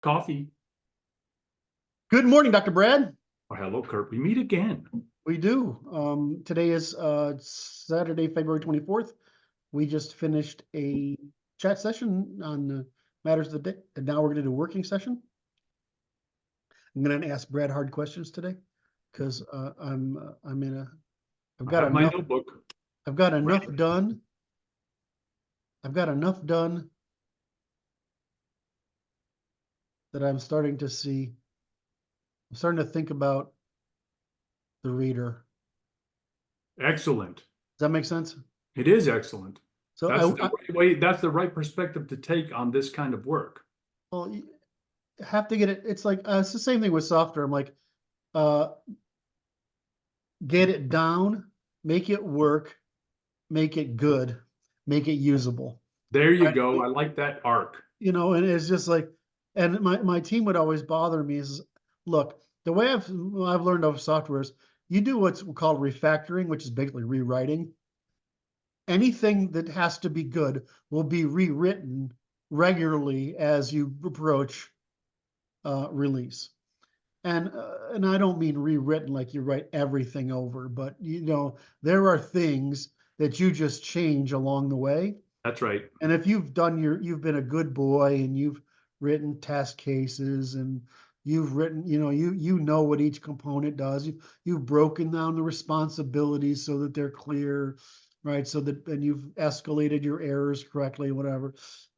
Coffee. Good morning, Dr. Brad. Oh, hello, Kurt. We meet again. We do. Today is Saturday, February 24th. We just finished a chat session on matters of the day, and now we're going to do a working session. I'm going to ask Brad hard questions today because I've got I have my enough. notebook. I've got enough Ready. done. I've got enough done that I'm starting to see. I'm starting to think about the reader. Excellent. Does that make sense? It is excellent. So That's the right way. That's the right perspective to take on this kind of work. well, you have to get it. It's like it's the same thing with software. I'm like, get it down, make it work, make it good, make it usable. There you Right? go. I like that arc. You know, and it's just like, and my team would always bother me is, look, the way I've learned of software is you do what's called refactoring, which is basically rewriting. Anything that has to be good will be rewritten regularly as you approach release. And I don't mean rewritten like you write everything over, but you know, there are things that you just change along the way. That's right. And if you've been a good boy and you've written test cases and you've written, you know what each component does. You've broken down the responsibilities so that they're clear, right? So that, and you've escalated your errors correctly, whatever.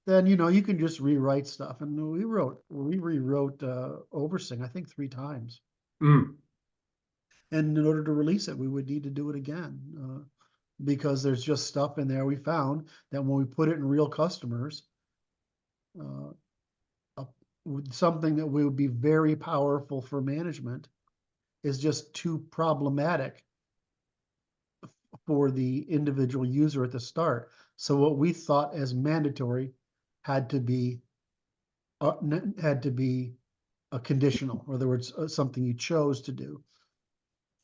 Then you can just rewrite stuff. And we rewrote Oversing, I think 3 times. Mm. And in order to release it, we would need to do it again. Because there's just stuff in there we found that when we put it in real customers, something that would be very powerful for management is just too problematic for the individual user at the start. So what we thought as mandatory had to be a conditional, in other words, something you chose to do.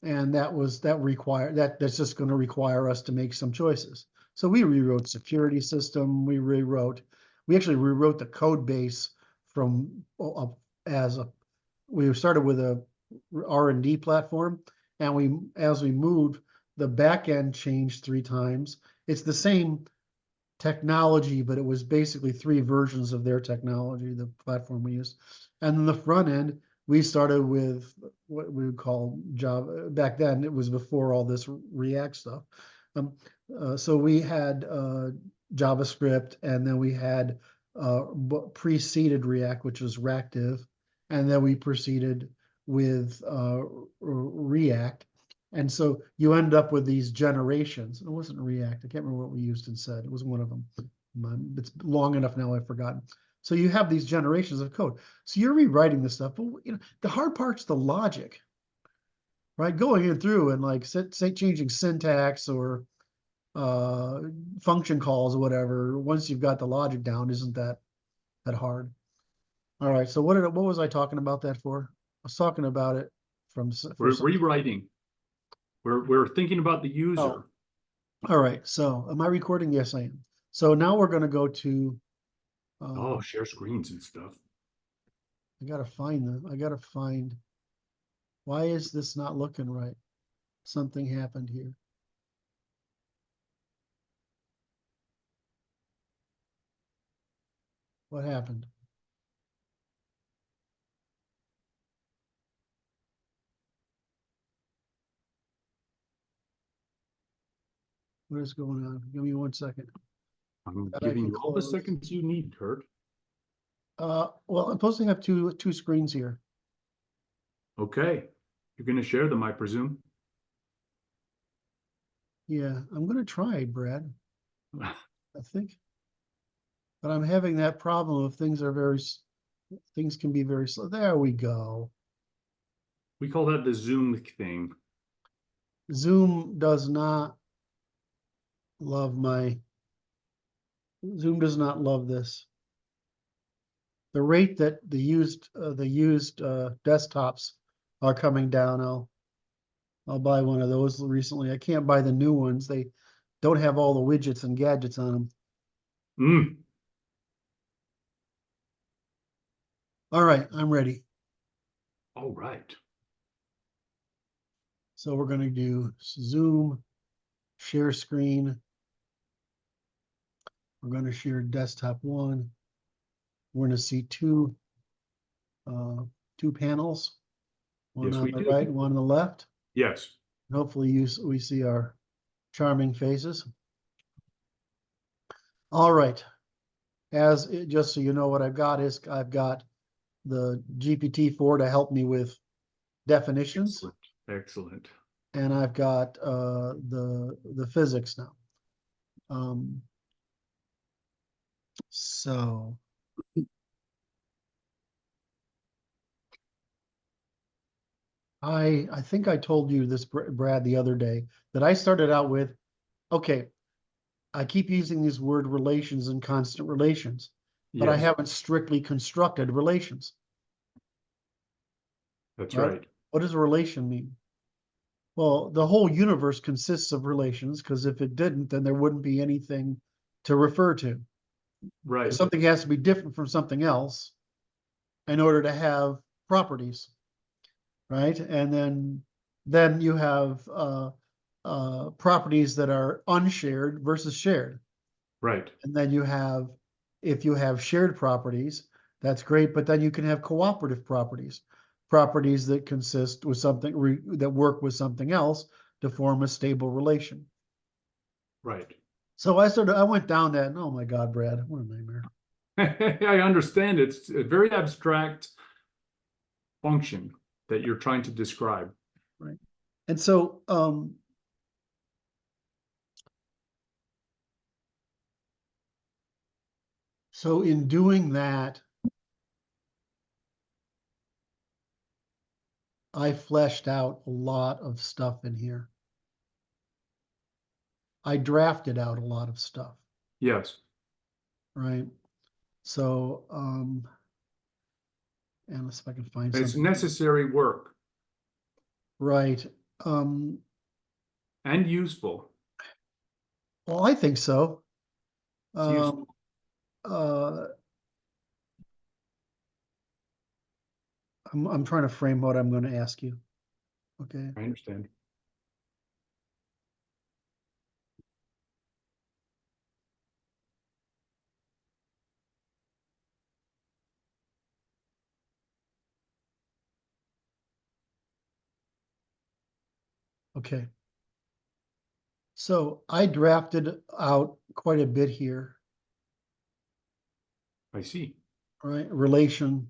And that's just going to require us to make some choices. So we rewrote security system. We actually rewrote the code base from we started with a R&D platform, and as we moved, the back end changed 3 times. It's the same technology, but it was basically 3 versions of their technology, the platform we used. And then the front end, we started with what we would call Java. Back then, it was before all this React stuff. So we had JavaScript, and then we had preceded React, which was Reactive, and then we proceeded with React. And so you end up with these generations. It wasn't React. I can't remember what we used instead. It was one of them. It's long enough now I've forgotten. So you have these generations of code. So you're rewriting this stuff. But the hard part's the logic, right? Going in through and like say changing syntax or function calls or whatever. Once you've got the logic down, isn't that hard? All right. So what was I talking about that for? I was talking about it We're rewriting. We're thinking about the user. Oh. All right. So am I recording? Yes, I am. So now we're going to go to. Share screens and stuff. I gotta find. Why is this not looking right? Something happened here. What happened? What is going on? Give me 1 second. I'm giving you all the seconds you need, Kurt. Well, I'm supposed to have two screens here. Okay. You're going to share them, I presume. Yeah, I'm going to try, Brad. I think. But I'm having that problem of things can be very slow. There we go. We call that the Zoom thing. Zoom does not love this. The rate that the used desktops are coming down. I'll buy one of those recently. I can't buy the new ones. They don't have all the widgets and gadgets on them. All right, I'm ready. All right. So we're going to do Zoom, share screen. We're going to share desktop 1. We're going to see two panels, one Yes, on we the do. right, one on the left. Yes. Hopefully we see our charming faces. All right. Just so you know what I've got is I've got the GPT-4 to help me with definitions, Excellent. Excellent. and I've got the physics now. So I think I told you this, Brad, the other day, that I started out with, okay, I keep using these word relations and constant relations, but I Yes, haven't strictly constructed relations, that's right? right. What does a relation mean? Well, the whole universe consists of relations, because if it didn't, then there wouldn't be anything to refer to. Right. Something has to be different from something else in order to have properties, right? And then you have properties that are unshared versus shared. Right. And then if you have shared properties, that's great, but then you can have cooperative properties, properties that consist with something that work with something else to form a stable relation. Right. So I went down that, and oh my God, Brad, what a nightmare. I understand. It's a very abstract function that you're trying to describe. Right. And so in doing that, I fleshed out a lot of stuff in here. I drafted out a lot of stuff, Yes. right? So, and let's see if I can find It's something. necessary work Right. and useful. Well, I think so. It's useful. Uh, I'm trying to frame what I'm going to ask you. Okay. I understand. Okay. So I drafted out quite a bit here, I see. right? Relation,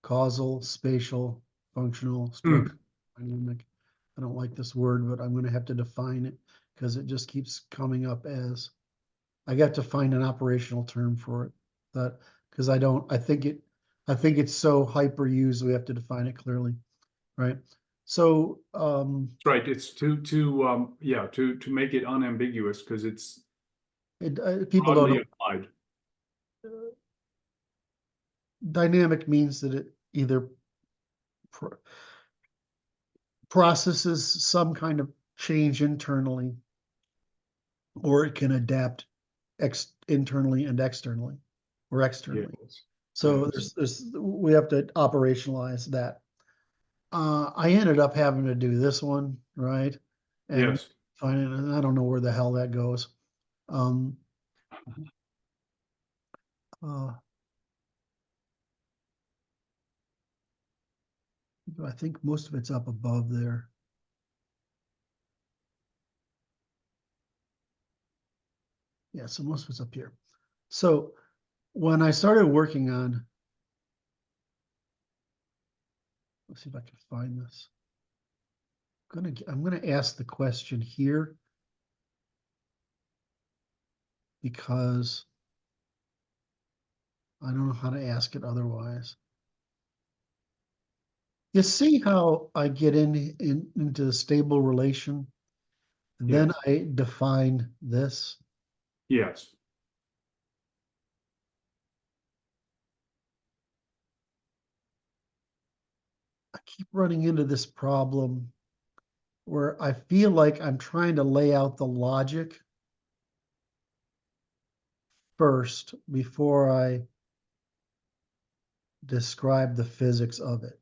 causal, spatial, functional, structure, dynamic. I don't like this word, but I'm going to have to define it because it just keeps coming up as I got to find an operational term for it. That because I think it's so hyper used, we have to define it clearly, right? So Right. It's to make it unambiguous because it's people don't broadly know. applied. Dynamic means that it either processes some kind of change internally, or it can adapt internally and externally, or externally. Yes. So Yes. we have to operationalize that. I ended up having to do this one, right? And Yes. find it, and I don't know where the hell that goes. Um, uh, I think most of it's up above there. Yeah, so most of it's up here. So when I started working on, let's see if I can find this. I'm gonna ask the question here because I don't know how to ask it otherwise. You see how I get into a stable relation, and then Yes. I define this. Yes. I keep running into this problem where I feel like I'm trying to lay out the logic first before I describe the physics of it.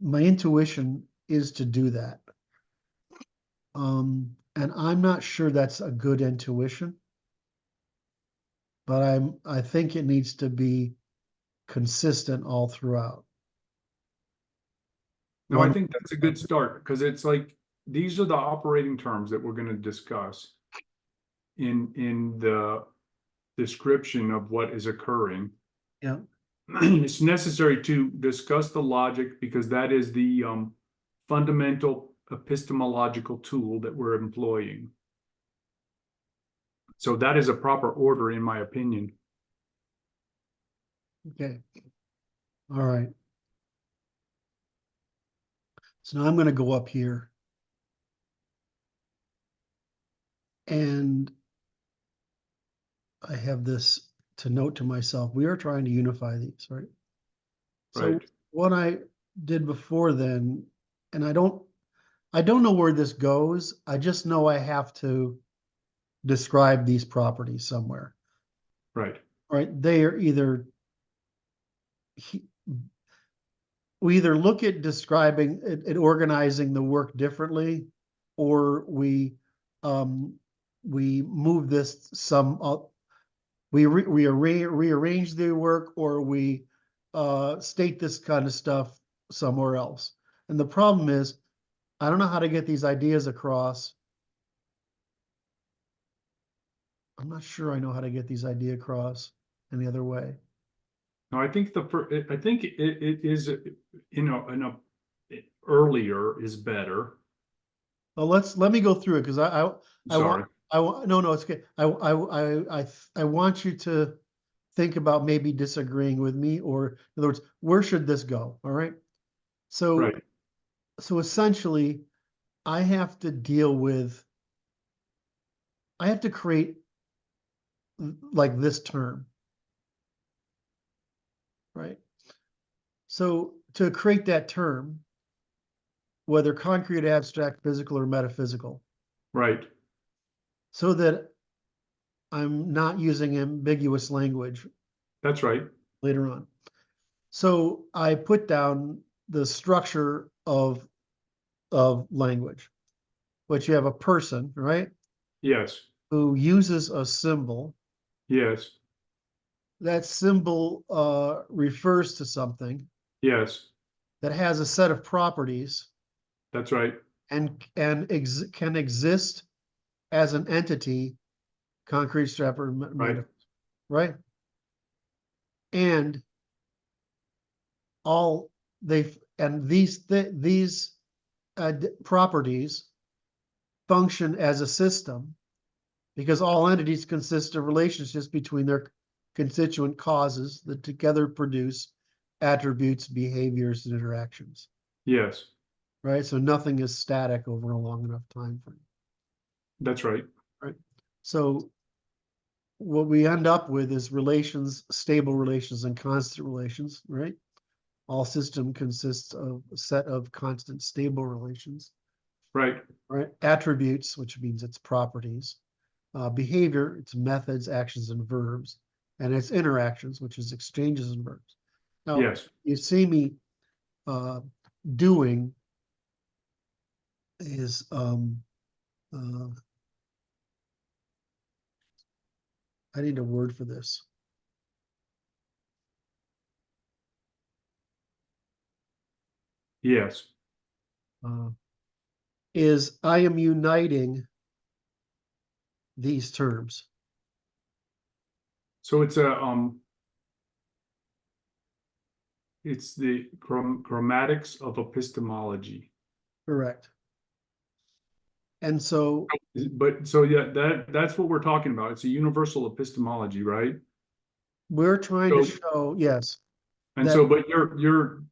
My intuition is to do that. And I'm not sure that's a good intuition, but I think it needs to be consistent all throughout. No, I think that's a good start, because it's like, these are the operating terms that we're gonna discuss in the description of what is occurring. Yeah, It's necessary to discuss the logic, because that is the fundamental epistemological tool that we're employing. So that is a proper order, in my opinion. okay. All right. So now I'm going to go up here. And I have this to note to myself. We are trying to unify these, right? So Right. what I did before then, and I don't know where this goes. I just know I have to describe these properties somewhere. Right. Right? They are either we either look at describing it, organizing the work differently, or we move this some up. We rearrange the work, or we state this kind of stuff somewhere else. And the problem is, I don't know how to get these ideas across. I'm not sure I know how to get these ideas across any other way. No, I think I think it is, earlier is better. Well, let me go through it, because I Sorry. want no, it's good. I want you to think about maybe disagreeing with me, or in other words, where should this go? All right. So Right. so essentially, I have to create like this term, right? So to create that term, whether concrete, abstract, physical, or metaphysical, Right. so that I'm not using ambiguous language That's right. later on. So I put down the structure of language, which you have a person, right, Yes. who uses a symbol. Yes. That symbol refers to something Yes. that has a set of properties That's right. and can exist as an entity, concrete, strap, or Right. right? And all these properties function as a system, because all entities consist of relationships between their constituent causes that together produce attributes, behaviors, and interactions. Yes. Right? So nothing is static over a long enough time frame. That's right. Right? So what we end up with is relations, stable relations, and constant relations, right? All system consists of a set of constant stable relations, Right. right? Attributes, which means its properties. Behavior, its methods, actions, and verbs. And its interactions, which is exchanges and verbs. Now, Yes. you see me doing is I need a word for this. Yes. Is I am uniting these terms. So it's it's the grammatics of epistemology. Correct. And so, But so yeah, that's what we're talking about. It's a universal epistemology, right? we're trying to So, show, yes, and that so, but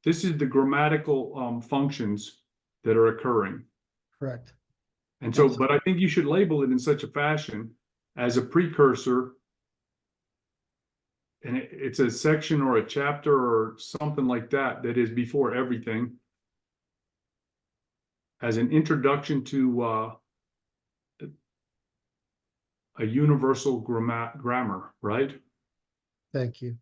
this is the grammatical functions that are occurring. correct. And so, And so, but I think you should label it in such a fashion as a precursor, and it's a section or a chapter or something like that that is before everything, as an introduction to a universal grammar, right? thank you.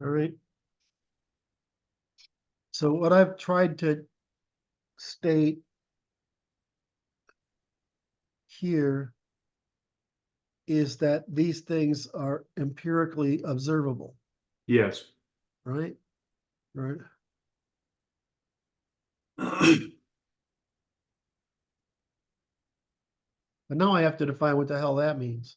All right. So what I've tried to state here is that these things are empirically observable, Yes. right? Right. But now I have to define what the hell that means.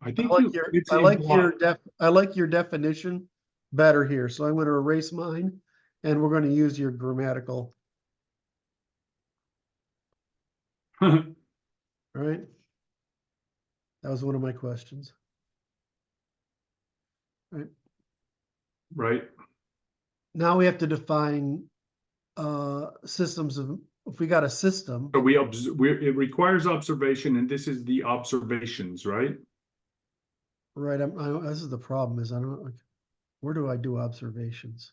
I think it's implied. I like your definition better here. So I'm going to erase mine and we're going to use your grammatical, all right? That was one of my questions. Right. Right. Now we have to define systems of, if we got a system, So it requires observation, and this is the observations, right? right? This is the problem is I don't like, where do I do observations?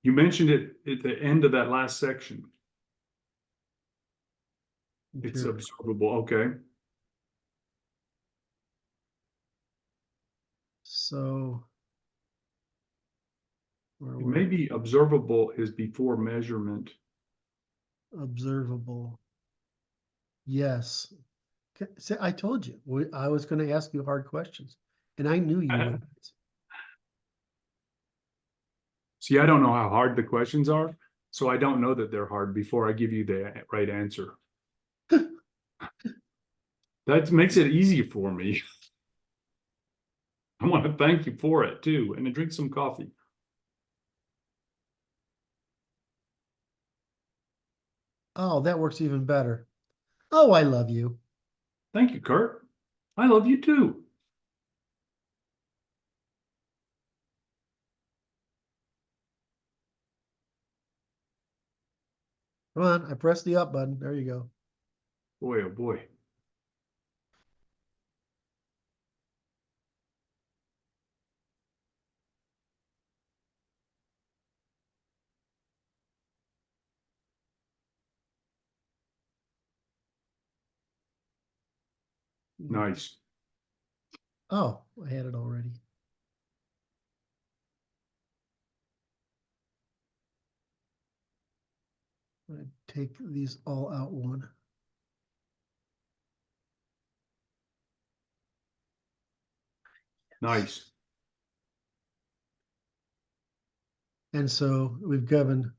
You mentioned it at the end of that last section. It's Empirical. observable, okay. So where It were may be observable is before measurement. observable? Yes. See, I told you, I was going to ask you hard questions, and I knew you would. See, I don't know how hard the questions are, so I don't know that they're hard before I give you the right answer. That makes it easy for me. I want to thank you for it too, and to drink some coffee. Oh, that works even better. Oh, I love you. Thank you, Kurt. I love you too. Come on, I pressed the up button. There you go. Boy, oh boy. Nice. Oh, I had it already. I take these all out one. Nice. And so we've given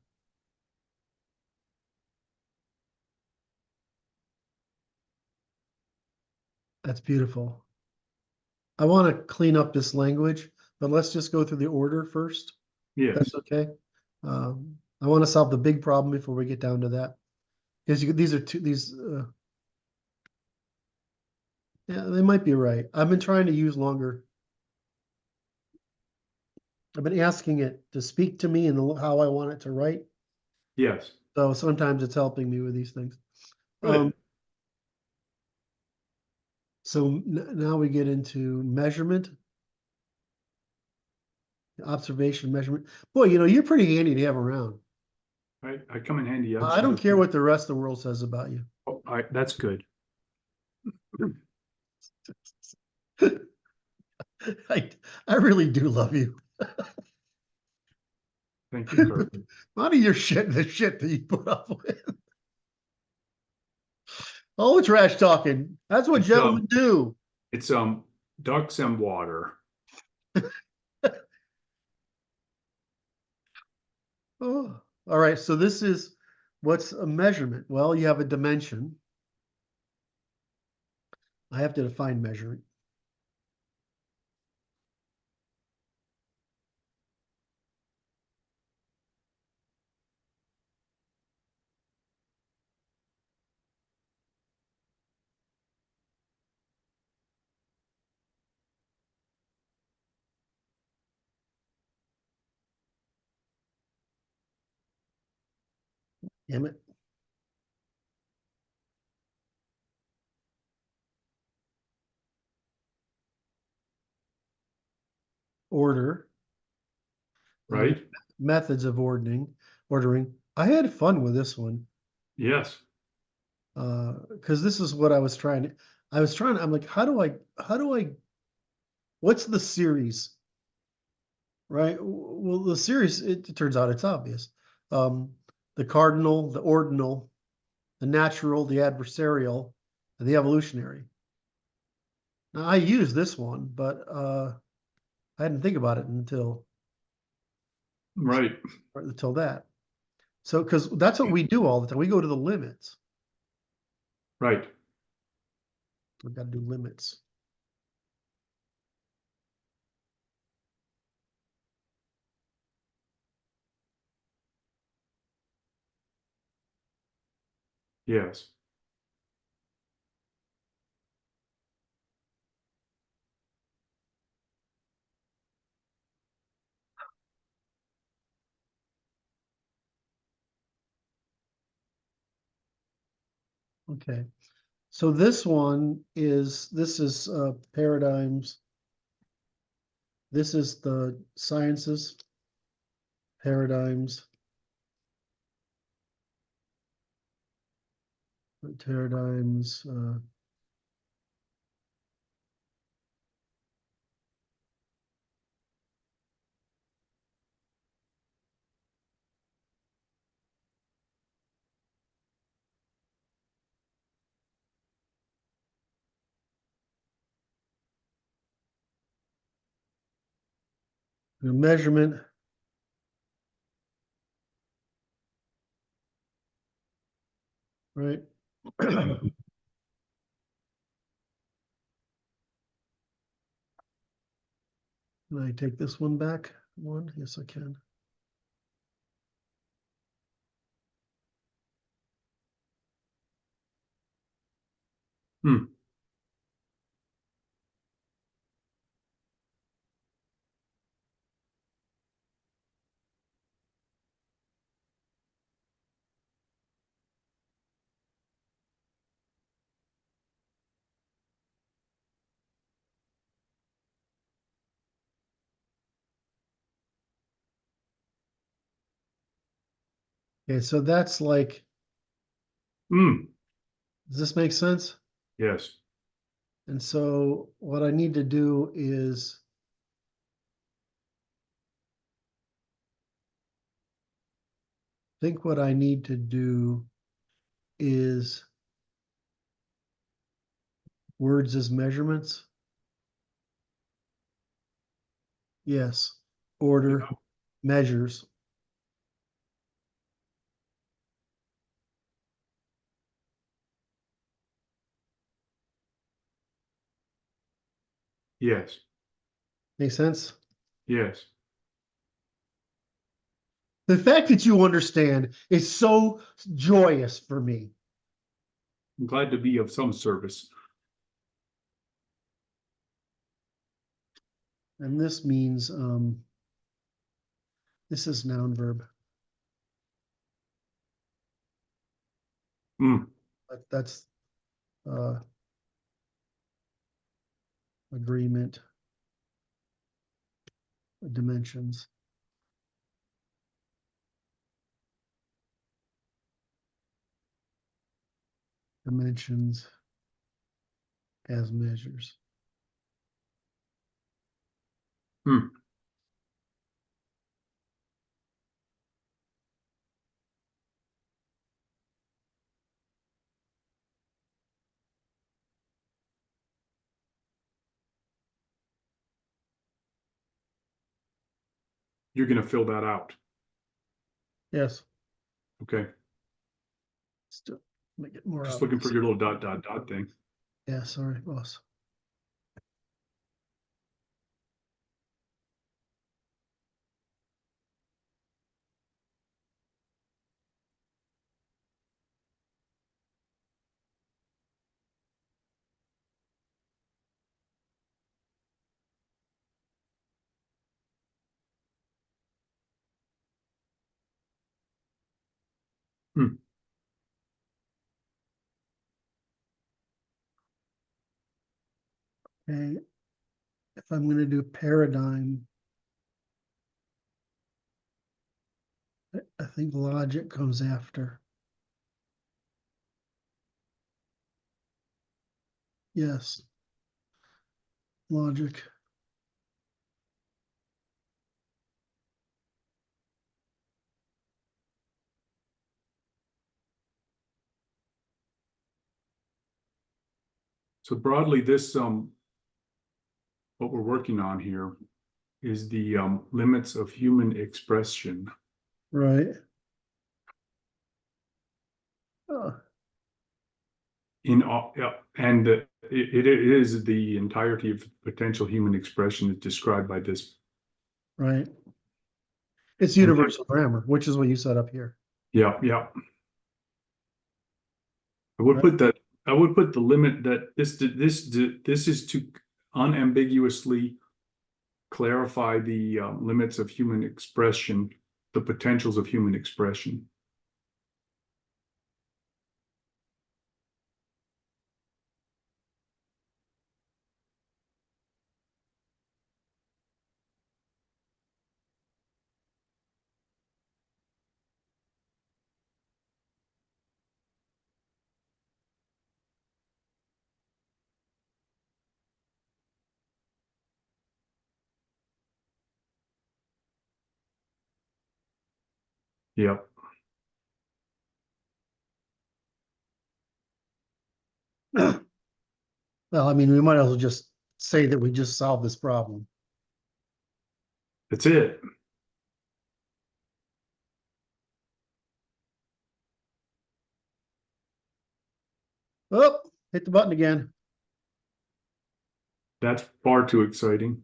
that's beautiful. I want to clean up this language, but let's just go through the order first. Yes. That's okay. I want to solve the big problem before we get down to that. Because these are yeah, they might be right. I've been trying to use longer. I've been asking it to speak to me and how I want it to write. Yes. So sometimes it's helping me with these things. Good. So now we get into measurement, observation, measurement. Boy, you're pretty handy to have around. I come in handy. I don't care what the rest of the world says about you. Oh, that's good. I really do love you. Thank you, Kurt. None of your the shit that you put up with. Oh, trash talking. That's what gentlemen do. It's ducks and water. Oh, all right. So this is what's a measurement? Well, you have a dimension. I have to define measuring. Damn it. Order. Right? Methods of ordering. I had fun with this one. Yes. Because this is what I was trying. I'm like, how do I what's the series? Right? Well, the series, it turns out it's obvious. The cardinal, the ordinal, the natural, the adversarial, and the evolutionary. Now I use this one, but I didn't think about it until Right. that. So, because that's what we do all the time. We go to the limits. Right. We've got to do limits. Yes. Okay. So this is paradigms. This is the sciences, paradigms, paradigms, measurement, right? Can I take this one back? One? Yes, I can. Hmm. Okay, so that's like, Hmm. does this make sense? Yes. And so what I need to do is think what I need to do is words as measurements. Yes. Order, measures. Yes. Make sense? Yes. The fact that you understand is so joyous for me. I'm glad to be of some service. And this means this is noun verb. Hmm. But that's agreement, dimensions. Dimensions as measures. Hmm. You're gonna fill that out. Yes. Okay. Still make it more Just looking obvious. for your little dot, dot, dot thing. Yeah, sorry, boss. Hmm. Okay. If I'm going to do paradigm, I think logic comes after. Yes. Logic. So broadly, this, what we're working on here is the, limits of human expression. Right. In all, yeah, and it is the entirety of potential human expression is described by this. Right. It's And universal grammar, which is what you set up here. yeah, yeah. I would Right. put that, I would put the limit that this is to unambiguously clarify the, limits of human expression, the potentials of human expression. Yeah. Well, I mean, we might as well just say that we just solved this problem. That's it. Oh, hit the button again. That's far too exciting.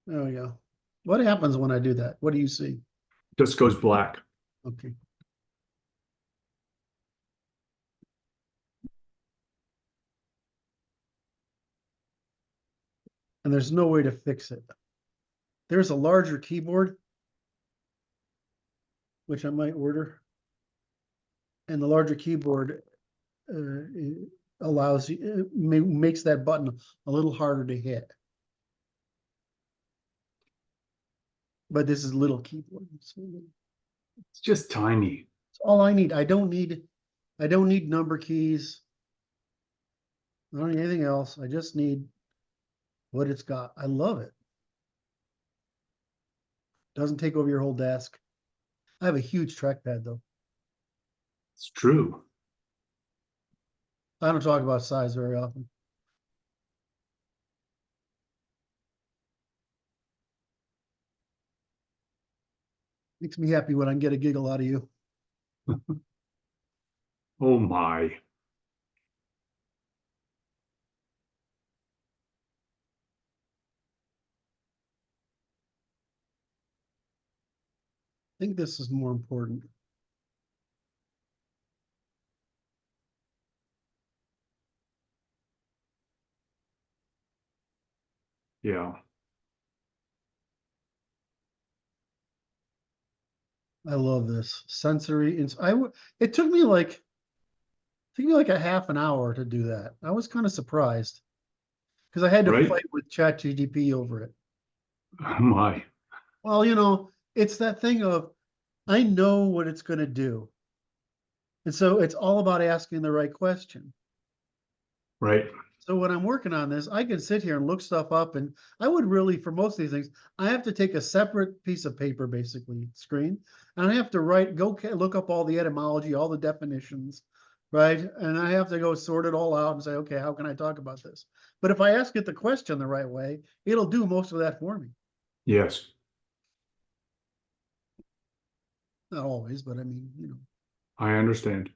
There we go. What happens when I do that? What do you see? Just goes black. Okay. And there's no way to fix it. There's a larger keyboard, which I might order. And the larger keyboard allows you, makes that button a little harder to hit. But this is little keyboard. So It's just tiny. it's all I need. I don't need number keys. I don't need anything else. I just need what it's got. I love it. Doesn't take over your whole desk. I have a huge trackpad though. It's true. I don't talk about size very often. Makes me happy when I can get a giggle out of you. Oh my. I think this is more important. Yeah. I love this sensory. It took me like a half an hour to do that. I was kind of surprised because I had to Right? fight with ChatGPT over it. Oh my. Well, it's that thing of I know what it's going to do. And so it's all about asking the right question. Right. So when I'm working on this, I can sit here and look stuff up. And I would really, for most of these things, I have to take a separate piece of paper, basically, screen, and I have to look up all the etymology, all the definitions, right? And I have to go sort it all out and say, okay, how can I talk about this? But if I ask it the question the right way, it'll do most of that for me. Yes. Not always, but I mean. I understand.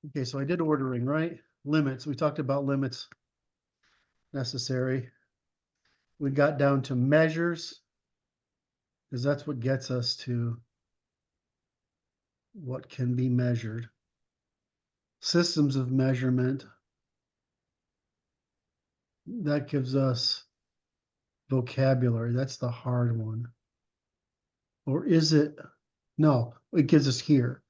Okay, so I did ordering, right? Limits. We talked about limits necessary. We got down to measures because that's what gets us to what can be measured. Systems of measurement. That gives us vocabulary. That's the hard one. Or is it? No, it gives us here.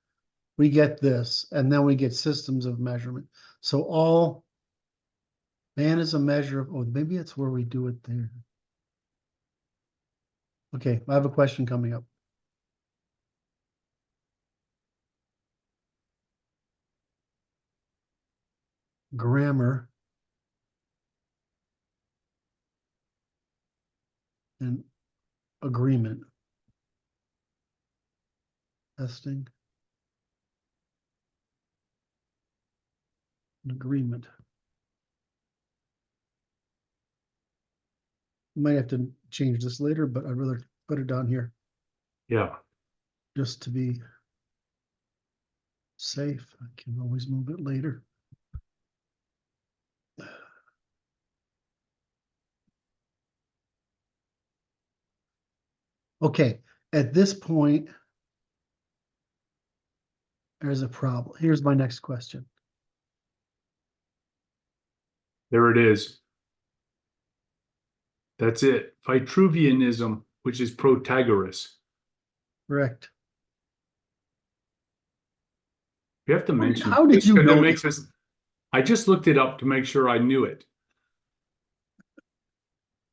We get this, and then we get systems of measurement. So all man is a measure of, oh, maybe that's where we do it there. Okay, I have a question coming up. Grammar and agreement. Testing. An agreement. Might have to change this later, but I'd rather put it down here Yeah, just to be safe. I can always move it later. Okay, at this point, there's a problem. Here's my next question. there it is. That's it. Vitruvianism, which is Protagoras. Correct. You have to mention How did this you 'cause know it makes us. I just looked it up to make sure I knew it.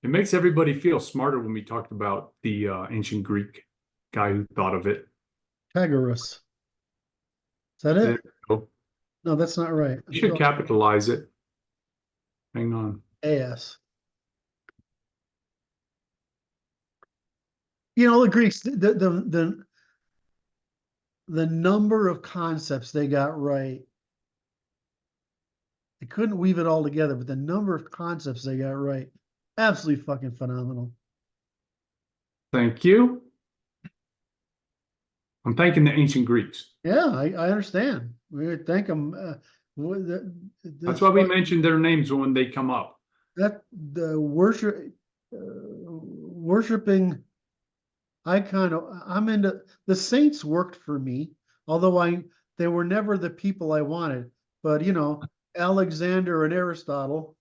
It makes everybody feel smarter when we talked about the ancient Greek guy who thought of it. Pythagoras? Is that There it? you go. No, that's not right. You should capitalize it. Hang on. AS. You know, the Greeks, the number of concepts they got right. They couldn't weave it all together, but the number of concepts they got right, absolutely fucking phenomenal. Thank you. I'm thanking the ancient Greeks. Yeah, I understand. We thank them. That's why we mentioned their names when they come up. That the worshiping. I'm into the saints worked for me, although they were never the people I wanted. But you know, Alexander and Aristotle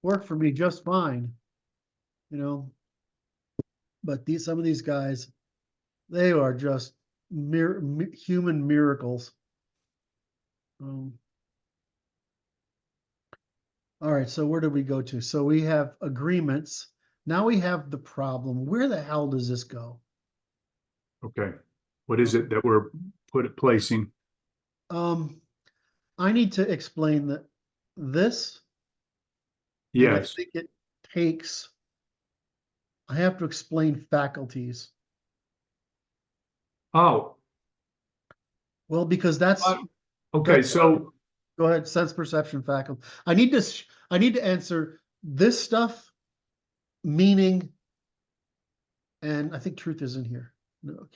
worked for me just fine. You know, but some of these guys, they are just human miracles. All right, so where did we go to? So we have agreements. Now we have the problem. Where the hell does this go? Okay. What is it that we're placing? I need to explain that this. And I Yes. think it takes, I have to explain faculties. Oh, Well, because that's, okay. So go ahead, sense perception faculty. I need to answer this stuff, meaning, and I think truth is in here. No,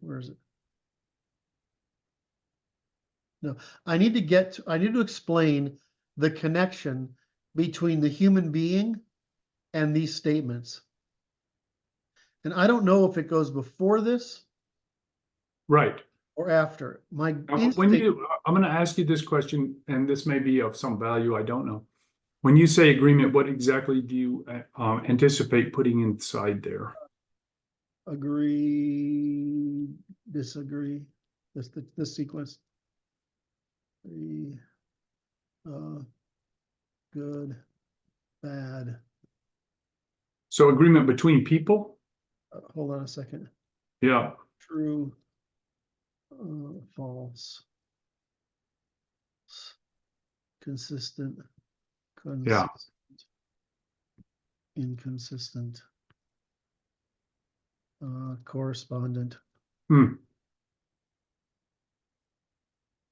where is it? No, I need to explain the connection between the human being and these statements. And I don't know if it goes before this right. or after. My When instinct, I'm going to ask you this question, and this may be of some value. I don't know. When you say agreement, what exactly do you anticipate putting inside there? agree, disagree, this sequence. Good, bad. So agreement between people? Hold on a second. Yeah. True, false, consistent, Yeah. inconsistent, correspondent,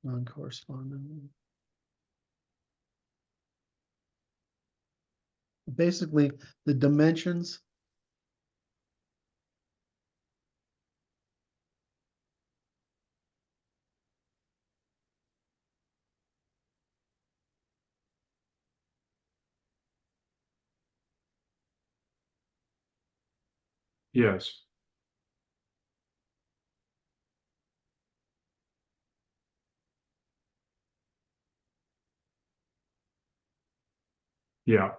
non-correspondent. Basically, the dimensions. Yes. Yeah.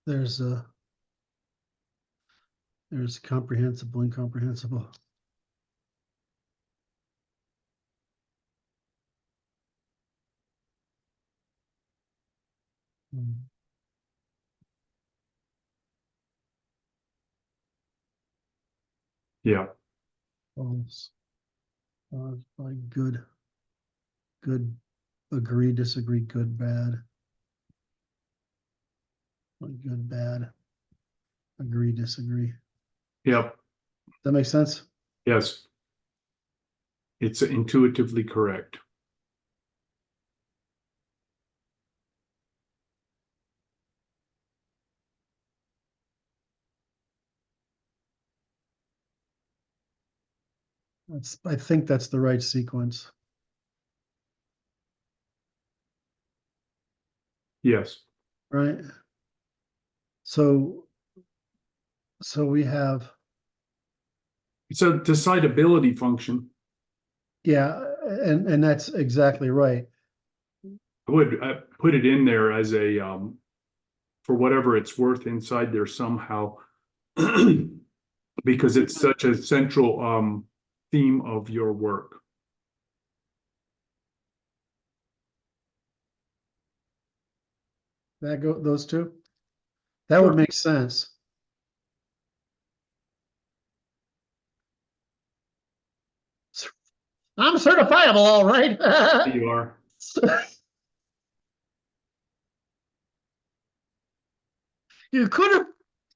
There's comprehensible, incomprehensible. Yeah. False. Like good, agree, disagree, good, bad. Like good, bad, agree, disagree. Yep. That makes sense? Yes. It's intuitively correct. I think that's the right sequence. Yes. Right? So we have, It's a decidability function. yeah, and that's exactly right. I would put it in there as a, for whatever it's worth inside there somehow. Because it's such a central, theme of your work. That go those two? That Sure. would make sense. I'm certifiable, all right. You are. You could have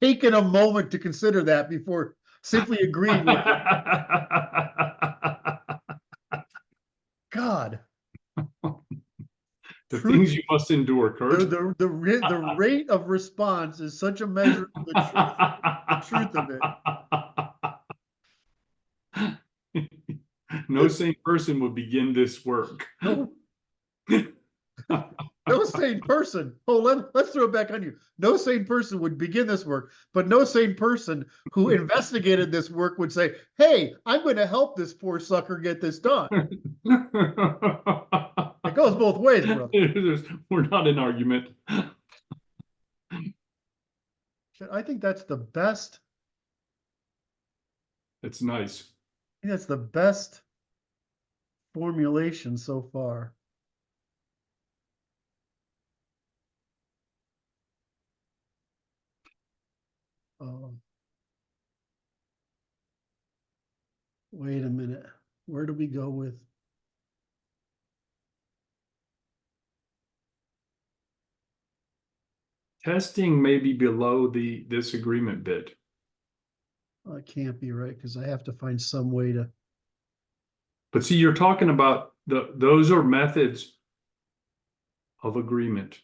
taken a moment to consider that before simply agreeing with it. God. The Truth, things you must endure, Kurt. the rate of response is such a measure of the truth of it. No sane person would begin this work. No, no sane person. Oh, let's throw it back on you. No sane person would begin this work, but no sane person who investigated this work would say, "Hey, I'm going to help this poor sucker get this done." It goes both ways, brother. We're not in argument. I think that's the best. It's nice. I think that's the best formulation so far. Wait a minute. Where do we go with? Testing may be below the disagreement bit. Oh, it can't be right because I have to find some way to. But see, you're talking about those are methods of agreement.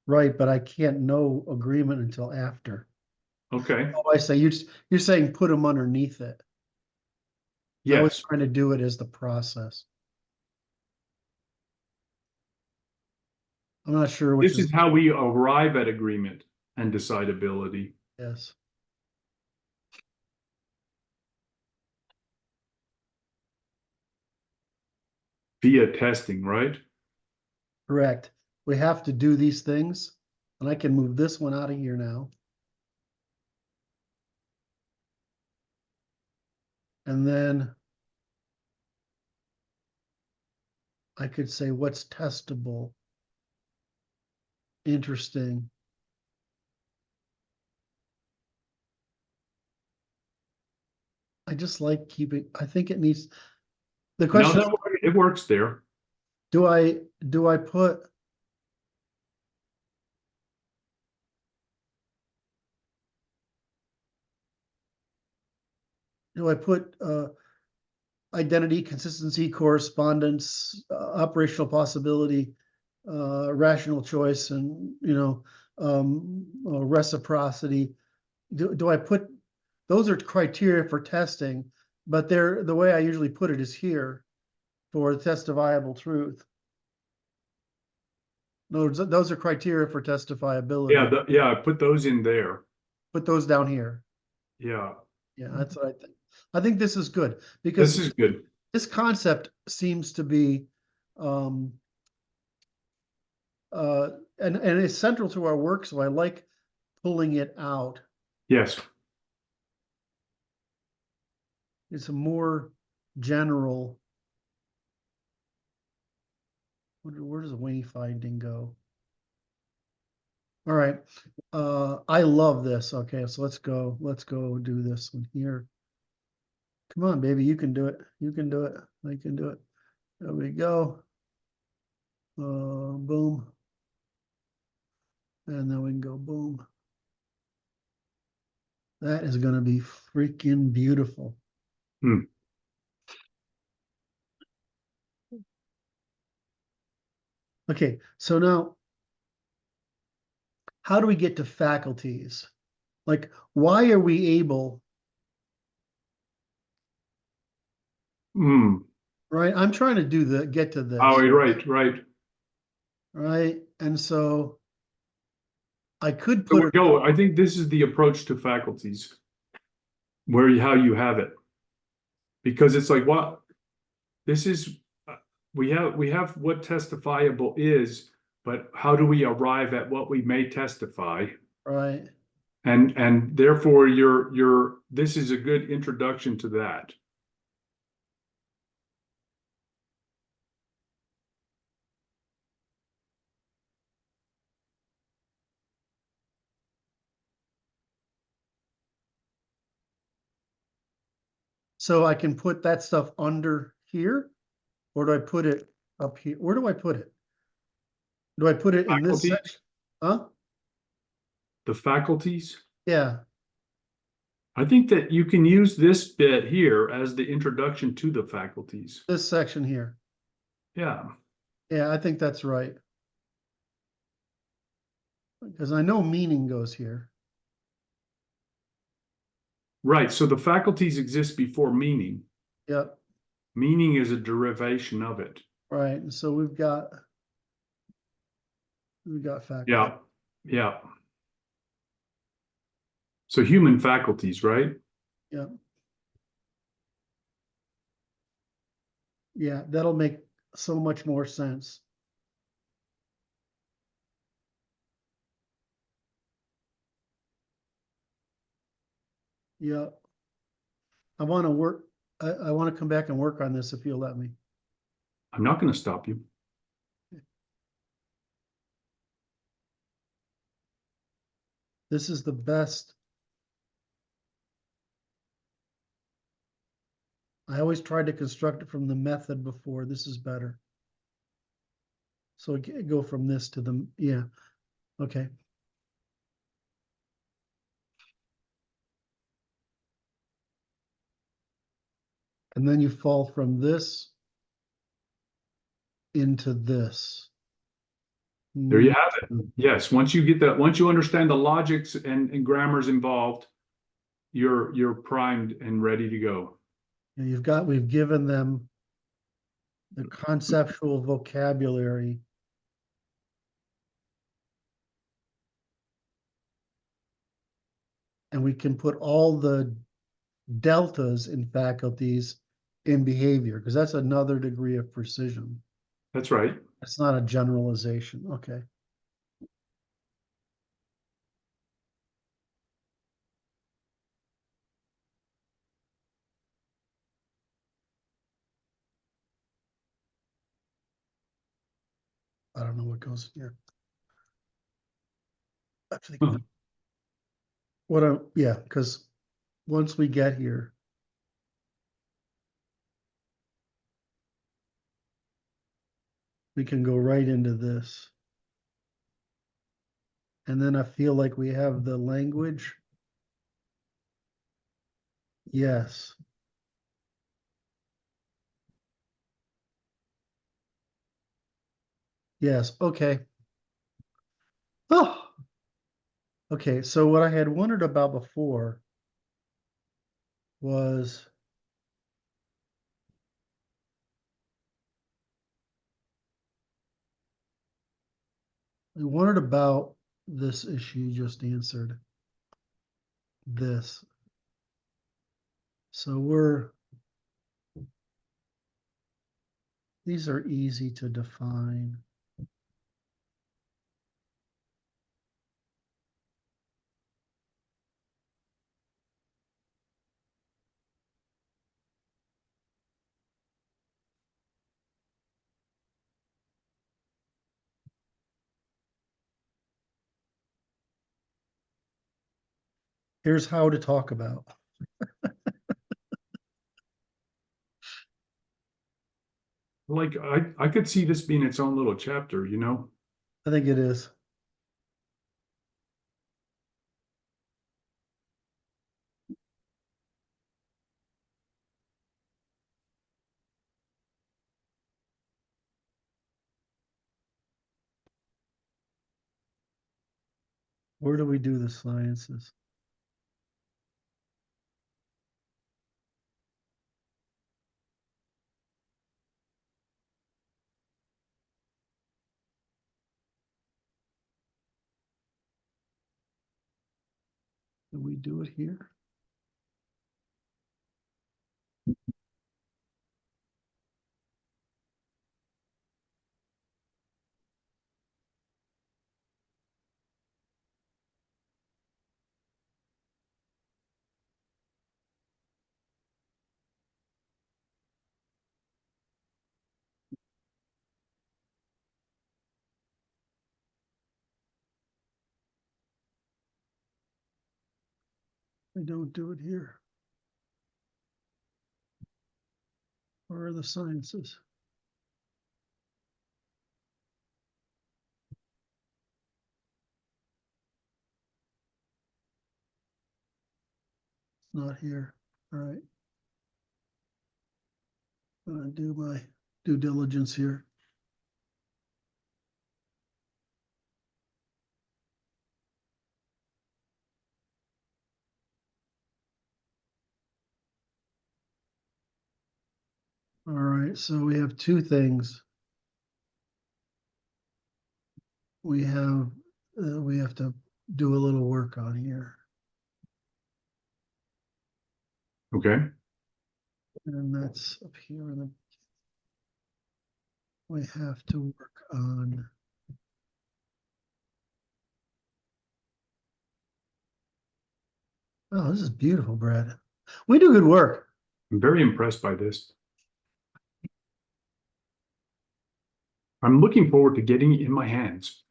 Right, but I can't know agreement until after. Okay. Oh, I say you're saying put them underneath it. I was Yes. trying to do it as the process. I'm not sure which This is how we arrive at agreement and decidability. yes. Via testing, right? Correct. We have to do these things, and I can move this one out of here now. And then I could say what's testable. Interesting. I just like keeping, I think it needs, the question, No, it works there. do I put identity, consistency, correspondence, operational possibility, rational choice, and reciprocity? Do I put those are criteria for testing, but they're the way I usually put it is here for the testifiable truth. No, those are criteria for testifiability. Yeah, I put those in there. Put those down here. Yeah, Yeah, that's what I think. I think this is good this because is good. this concept seems to be and it's central to our work, so I like pulling it out. Yes. It's a more general. Where does wayfinding go? All right. I love this. Okay, so let's go do this one here. Come on, baby, you can do it. You can do it. I can do it. There we go. Boom. And then we can go boom. That is gonna be freaking beautiful. Hmm. Okay, so now, how do we get to faculties? Like, why are we able, Hmm. right? I'm trying to get to Oh, this, right. right? And so I could So put we it, go, I think this is the approach to faculties, how you have it. Because it's like, what, this is, we have what testifiable is, but how do we arrive at what we may testify? right? And therefore this is a good introduction to that. So I can put that stuff under here, or do I put it up here? Where do I put it? Do I put it in this Faculties, section? Huh? the faculties. Yeah, I think that you can use this bit here as the introduction to the faculties. this section here. Yeah, Yeah, I think that's right. Because I know meaning goes here. right. So the faculties exist before meaning. Yep, Meaning is a derivation of it. right. And so we've got faculty. Yeah, yeah. So human faculties, right? Yeah. Yeah, that'll make so much more sense. Yeah. I want to work, I want to come back and work on this if you'll let me. I'm not going to stop you. This is the best. I always tried to construct it from the method before. This is better. So go from this to the, yeah, okay. And then you fall from this into this. There you have it. Yes, once you get that, once you understand the logics and grammars involved, you're primed and ready to go. And we've given them the conceptual vocabulary. And we can put all the deltas in faculties in behavior, because that's another degree of precision. That's right. It's not a generalization. Okay. I don't know what goes in here. Actually, Huh. yeah, because once we get here, we can go right into this. And then I feel like we have the language. Yes. Yes. Okay. Oh, okay. So what I had wondered about before was I wondered about this issue you just answered. This. So these are easy to define. Here's how to talk about. Like I could see this being its own little chapter, you know? I think it is. Where do we do the sciences? Do we do it here? We don't do it here. Where are the sciences? It's not here. All right. I'm gonna do my due diligence here. All right, so we have two things. We have to do a little work on here, Okay, and that's up here. And then we have to work on. Oh, this is beautiful, Brad. We do good work. I'm very impressed by this. I'm looking forward to getting it in my hands.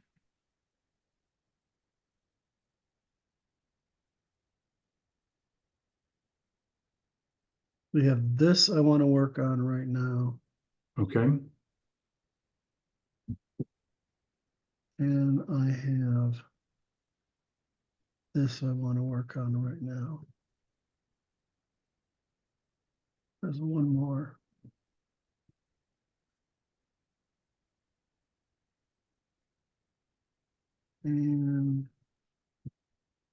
We have this I want to work on right now, Okay, and I have this I want to work on right now. There's one more. And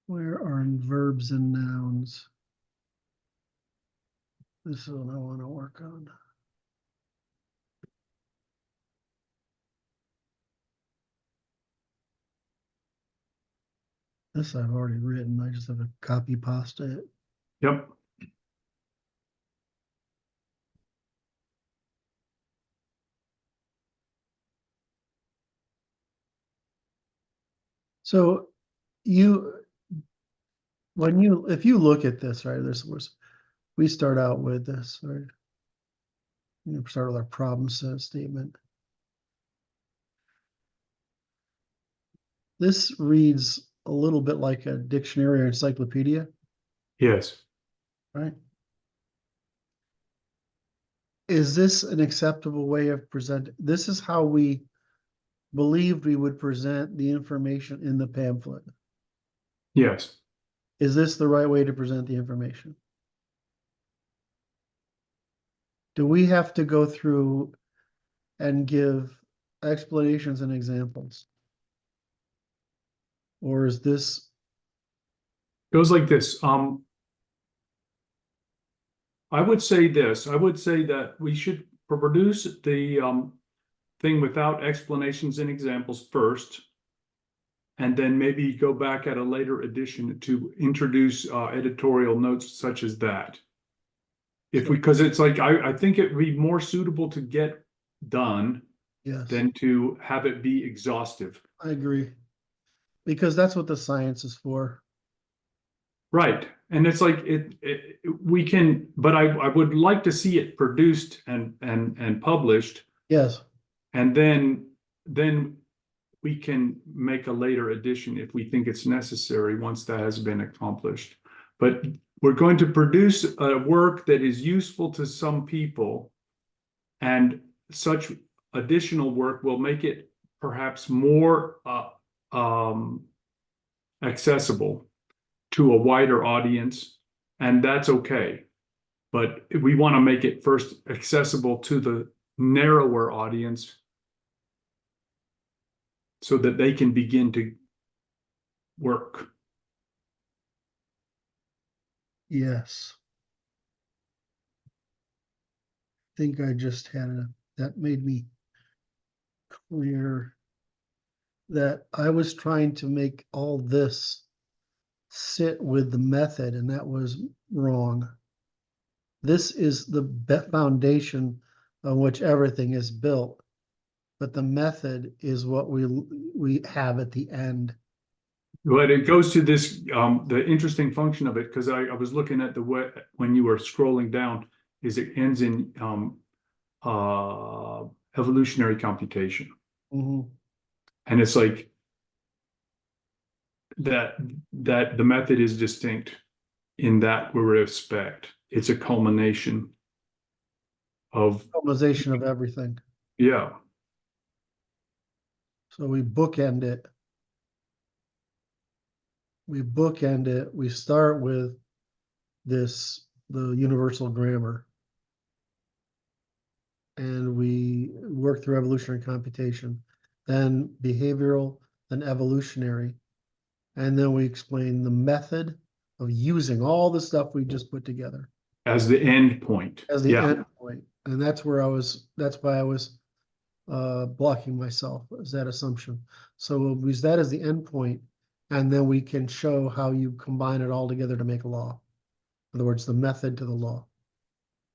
where are verbs and nouns? This is what I want to work on. This I've already written. I just have to copy pasta it. yep. So if you look at this, right, we start out with this, right? Start with our problem set statement. This reads a little bit like a dictionary or encyclopedia, Yes. right? Is this an acceptable way of presenting? This is how we believed we would present the information in the pamphlet. Yes. Is this the right way to present the information? Do we have to go through and give explanations and examples? Or is this? Goes like this. I would say this. I would say that we should produce the thing without explanations and examples first, and then maybe go back at a later edition to introduce editorial notes such as that. Because it's like I think it would be more suitable to get done than to have it be exhaustive. I agree. Because that's what the science is for. Right. And it's like we can, but I would like to see it produced and published. Yes. And then we can make a later edition if we think it's necessary once that has been accomplished. But we're going to produce a work that is useful to some people, and such additional work will make it perhaps more accessible to a wider audience, and that's okay. But we want to make it first accessible to the narrower audience so that they can begin to work. Yes. I think I just had that made me clear that I was trying to make all this sit with the method, and that was wrong. This is the foundation on which everything is built, but the method is what we have at the end. But it goes to this, the interesting function of it, because I was looking at the way, when you were scrolling down, is it ends in evolutionary computation. Mhm. And it's like that the method is distinct in that respect. It's a culmination of, Optimization of everything. yeah, So we bookend it. We start with the universal grammar. And we work through evolutionary computation, then behavioral, then evolutionary. And then we explain the method of using all the stuff we just put together as the end point. as the Yeah, end point. And that's why I was blocking myself, as that assumption. So we'll use that as the end point, and then we can show how you combine it all together to make a law. In other words, the method to the law.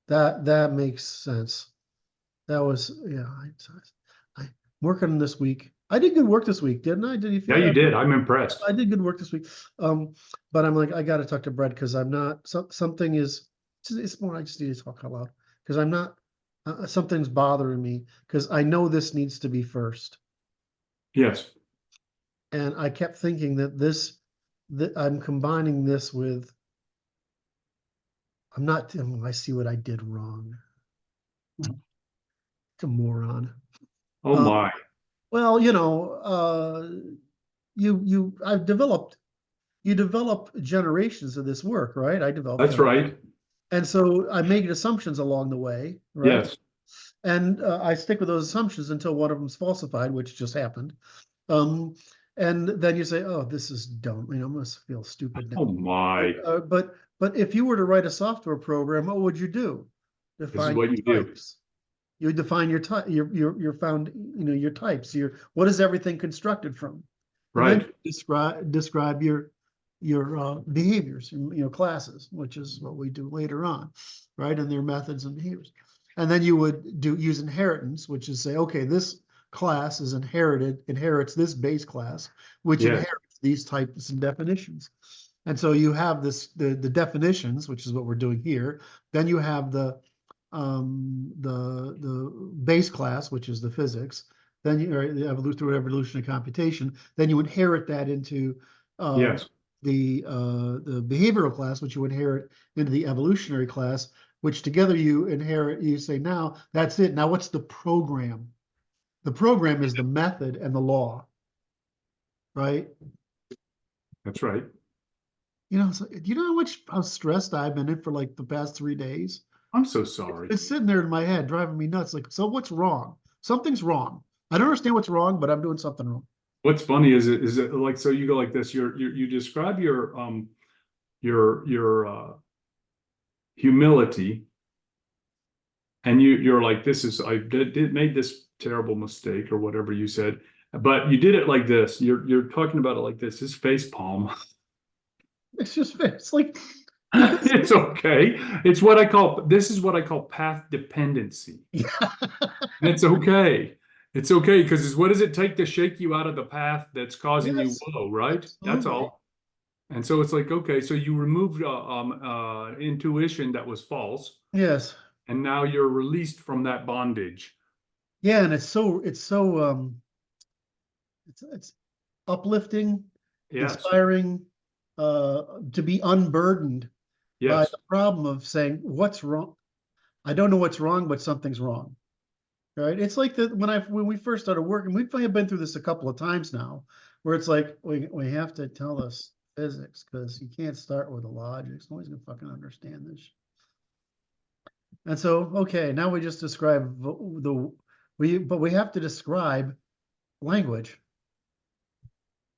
That makes sense. That was, yeah, I'm working on this week. I did good work this week, didn't I? Did you yeah, feel you did. I'm impressed. I did good work this week. But I'm like, I got to talk to Brett because I'm not, something is, it's more, I just need to talk out loud because I'm not, something's bothering me because I know this needs to be first. Yes. And I kept thinking that I'm combining this with, I see what I did wrong. It's a moron. Oh Um, my. Well, you develop generations of this work, right? I developed That's right. and so I made assumptions along the way, right? Yes. And I stick with those assumptions until one of them's falsified, which just happened. Um, and then you say, "Oh, this is dumb." I must feel stupid now. Oh my. But if you were to write a software program, what would you do? This is Define what you do. types. You define your type, your found, your types. What is everything constructed from? And then Right. describe your behaviors, classes, which is what we do later on, right? And their methods and behaviors. And then you would use inheritance, which is say, okay, this class is inherits this base class, which Yes. inherits these types and definitions. And so you have the definitions, which is what we're doing here. Then you have the base class, which is the physics. Then through evolutionary computation. Then you inherit that into Yes. the behavioral class, which you inherit into the evolutionary class, which together you inherit. You say, now that's it. Now what's the program? The program is the method and the law, right? That's right. So, do you know how stressed I've been in for like the past 3 days? I'm so sorry. It's sitting there in my head, driving me nuts. Like, so what's wrong? Something's wrong. I don't understand what's wrong, but I'm doing something wrong. What's funny is it like, so you go like this, you describe your humility, and you're like, this is, I did made this terrible mistake or whatever you said, but you did it like this. You're talking about it like this face palm. It's like It's okay. It's what I call, this is what I call path dependency. yeah. And it's okay. It's okay, because what does it take to shake you out of the path that's causing you Yes, woe, right? That's absolutely. all. And so it's like, okay, so you removed intuition that was false, Yes. and now you're released from that bondage. Yeah, and it's uplifting, Yes, inspiring, to be unburdened by yes, the problem of saying, what's wrong? I don't know what's wrong, but something's wrong. Right? It's like that when we first started working, we've been through this a couple of times now, where it's like we have to tell us physics because you can't start with the logic. Nobody's gonna fucking understand this. And so, okay, now we just describe but we have to describe language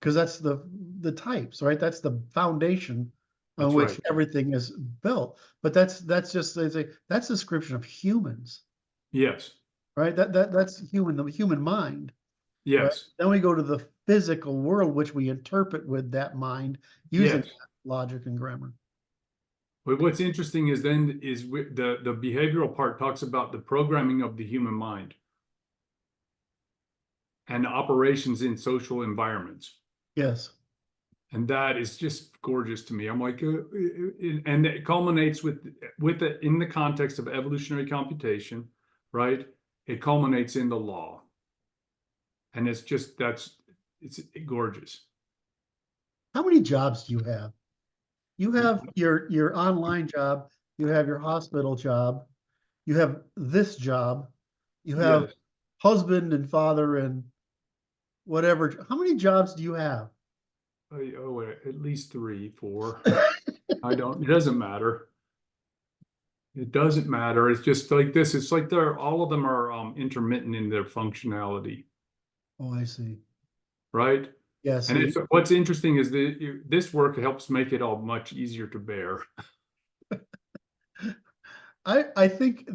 because that's the types, right? That's the foundation on That's which right. everything is built. But that's just that's a description of humans, Yes, right? That's the human mind, right? yes, Then we go to the physical world, which we interpret with that mind using yes. logic and grammar. But what's interesting is then the behavioral part talks about the programming of the human mind and operations in social environments. Yes. And that is just gorgeous to me. I'm like, and it culminates with it in the context of evolutionary computation, right? It culminates in the law, and it's just it's gorgeous. How many jobs do you have? You have your online job, you have your hospital job, you have this job, you have Yes. husband and father and whatever. How many jobs do you have? Oh, at least 3, 4. I don't. It doesn't matter. It doesn't matter. It's just like this. It's like they're all of them are intermittent in their functionality, Oh, I see. right? Yeah, And see, it's what's interesting is that this work helps make it all much easier to bear. I think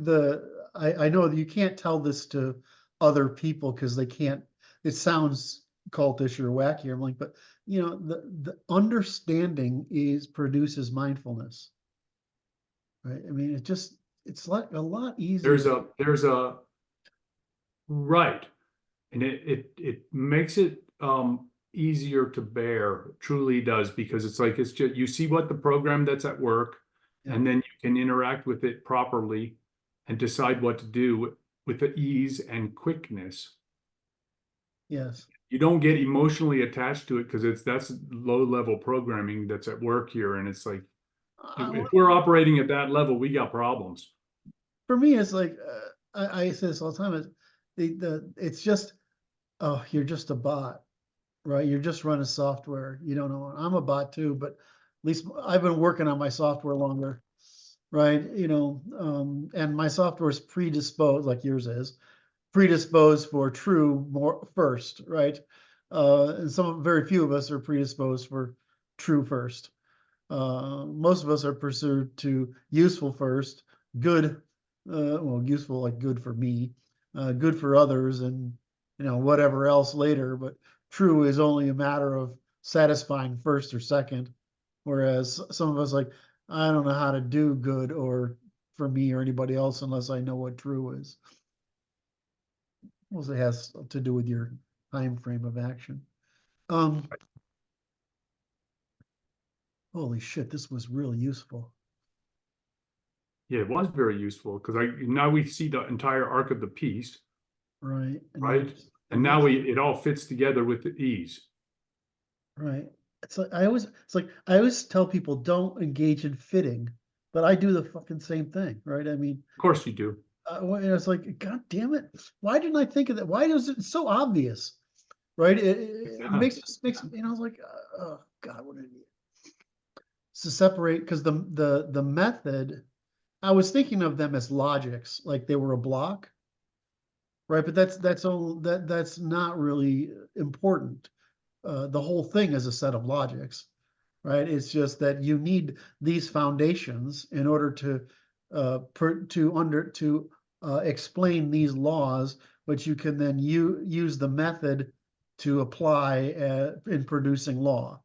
I know that you can't tell this to other people because they can't, it sounds cultish or wacky. I'm like, but you know, the understanding is produces mindfulness, right? I mean, it's like a lot easier. There's a right, and it makes it easier to bear. Truly does, because it's like it's just you see what the program that's at work, Yeah. and then you can interact with it properly and decide what to do with the ease and quickness. Yes. You don't get emotionally attached to it because that's low level programming that's at work here, and it's like if we're operating at that level, we got problems. For me, it's like I say this all the time. Is it's just, oh, you're just a bot, right? You're just running software. You don't know. I'm a bot too, but at least I've been working on my software longer, right? And my software is predisposed, like yours is, predisposed for true more first, right? And very few of us are predisposed for true first. Most of us are pursued to useful first, good, well, useful like good for me, good for others, and whatever else later. But true is only a matter of satisfying first or second. Whereas some of us like, I don't know how to do good or for me or anybody else unless I know what true is. Mostly has to do with your time frame of action. Um, Holy shit, this was really useful. Yeah, it was very useful because now we see the entire arc of the piece, Right. right? And now it all fits together with the ease. Right. It's like I always tell people don't engage in fitting, but I do the fucking same thing, right? I mean, Of course you do. and it's like, God damn it. Why didn't I think of that? Why is it so obvious? Right? It makes I was like, oh God, what an idiot. To separate, because the method, I was thinking of them as logics, like they were a block, right? But that's not really important. The whole thing is a set of logics, right? It's just that you need these foundations in order to explain these laws, which you can then use the method to apply in producing law,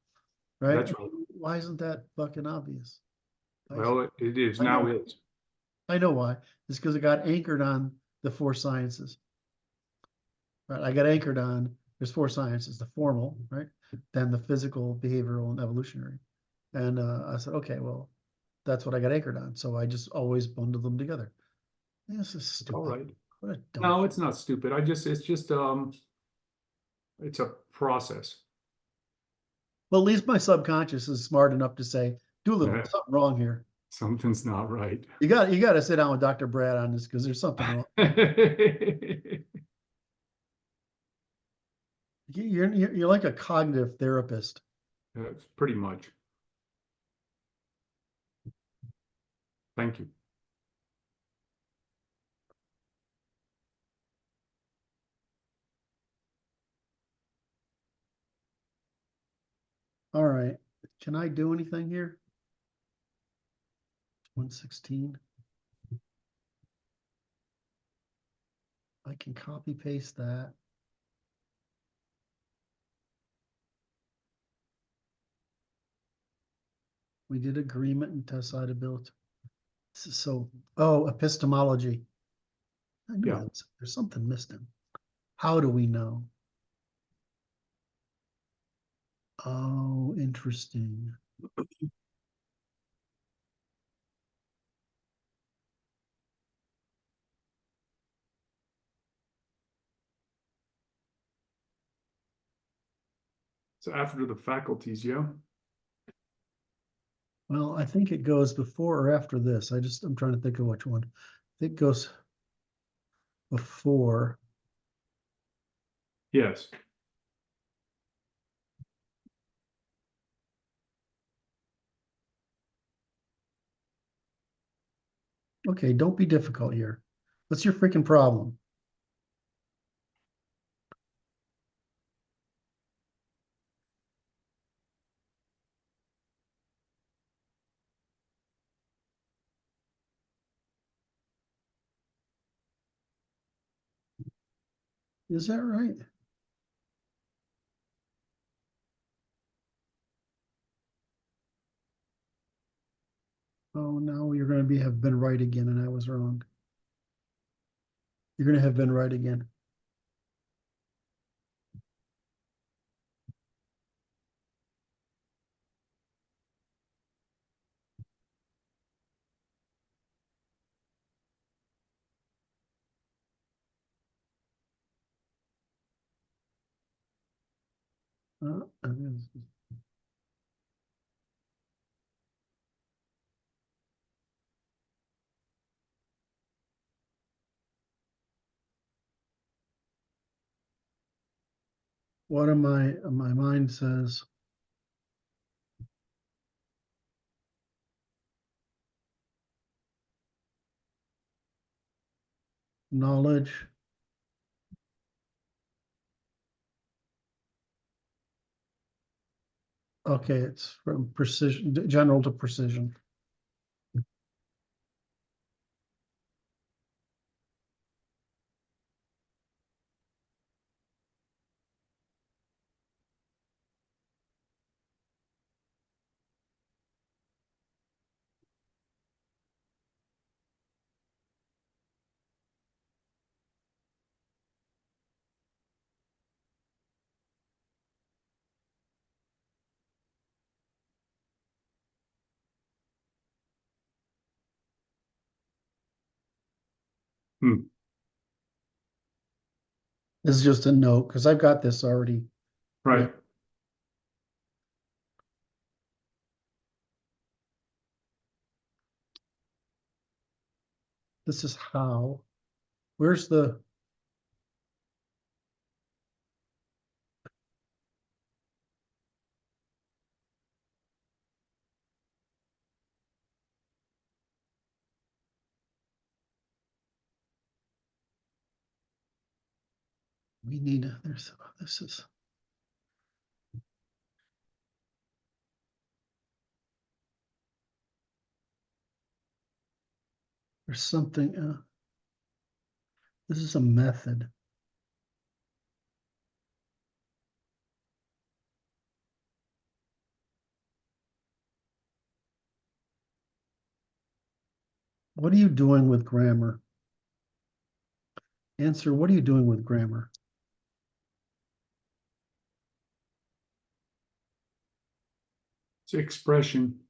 right? That's right. Why isn't that fucking obvious? Well, it is I now know. is. I know why. It's because it got anchored on the 4 sciences. Right? I got anchored on there's 4 sciences: the formal, right? Then the physical, behavioral, and evolutionary. And I said, okay, well, that's what I got anchored on. So I just always bundled them together. This is All stupid. right. What a dumb. No, it's not stupid. It's just it's a process. Well, at least my subconscious is smart enough to say, Doolittle, Yeah, something wrong here. something's not right. You got to sit down with Dr. Brad on this because there's something wrong. You're like a cognitive therapist. That's pretty much. Thank you. All right, can I do anything here? 116. I can copy paste that. We did agreement and test citability. So, oh, epistemology. I knew Yeah. there's something missing. How do we know? Oh, interesting. So after the faculties, yeah. Well, I think it goes before or after this. I'm trying to think of which one. I think it goes before. Yes. Okay, don't be difficult here. What's your freaking problem? Is that right? Oh, now you're going to have been right again, and I was wrong. You're going to have been right again. Uh, what am I? My mind says knowledge. Okay, it's from precision, general to precision. Hmm. This is just a note because I've got this already. Right. This is how. Where's the? We need. There's. This is. There's something. This is a method. What are you doing with grammar? Answer, what are you doing with grammar? It's expression.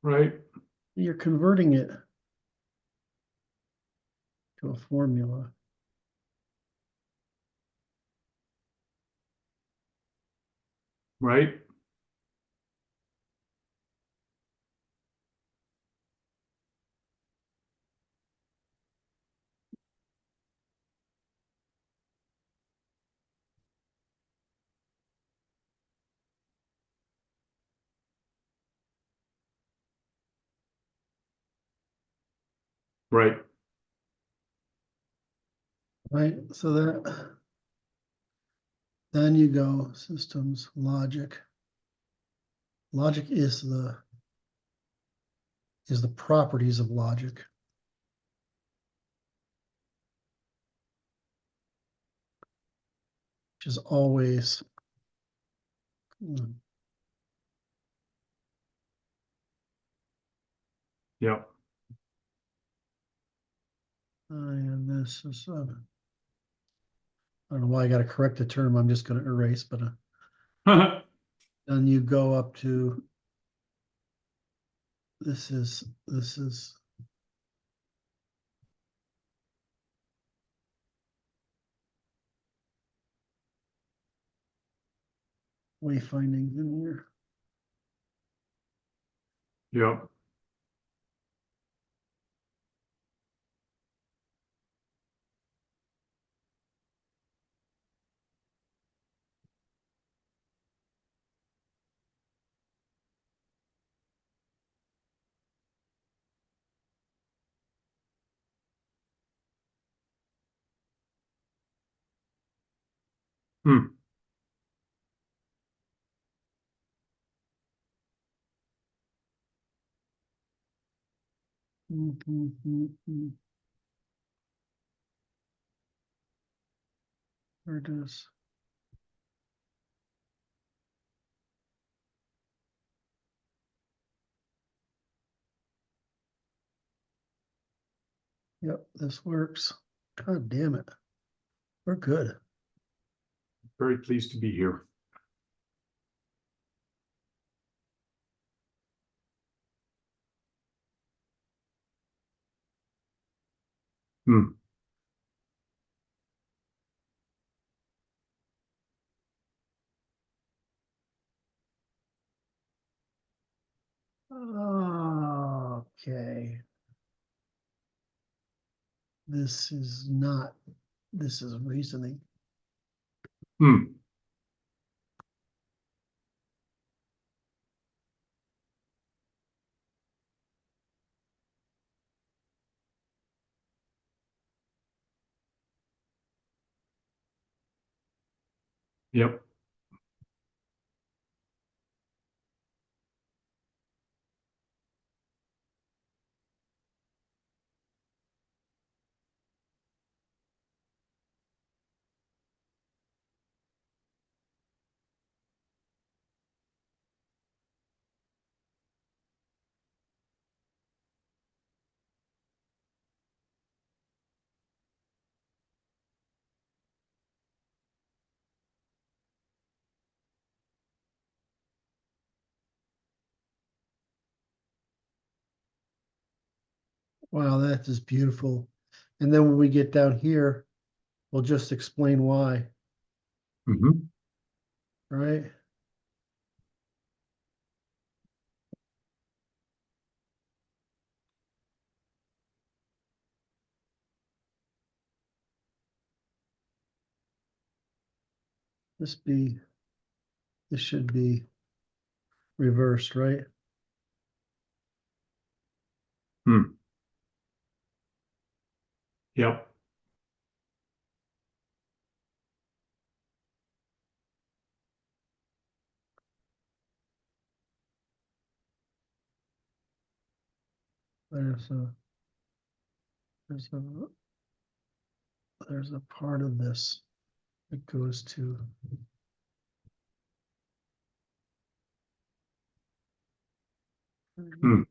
Right. You're converting it to a formula. Right. Right. Right, so that then you go systems, logic. Logic is the properties of logic. Which is always Yeah. and this is I don't know why I got to correct the term. I'm just going to erase, but then you go up to this is wayfinding in here. Yeah. Hmm. Where it is. Yep, this works. God damn it. We're good. Very pleased to be here. Hmm. Okay. This is not, this is reasoning. Hmm. Yep. Wow, that is beautiful. And then when we get down here, we'll just explain why, Hmm. right? This should be reversed, right? Hmm. Yep. There's a, there's a, there's a part of this that goes to. Hmm.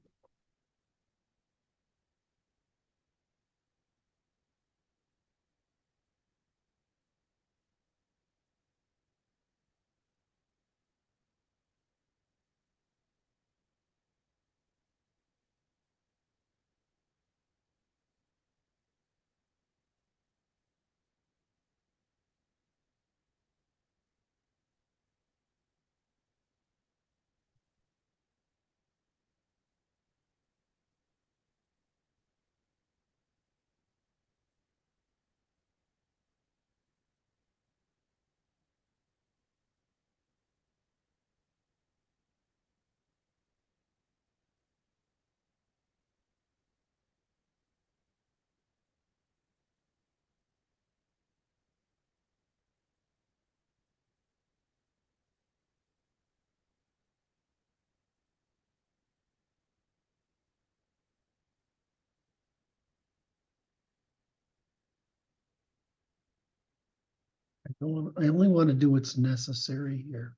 I only want to do what's necessary here.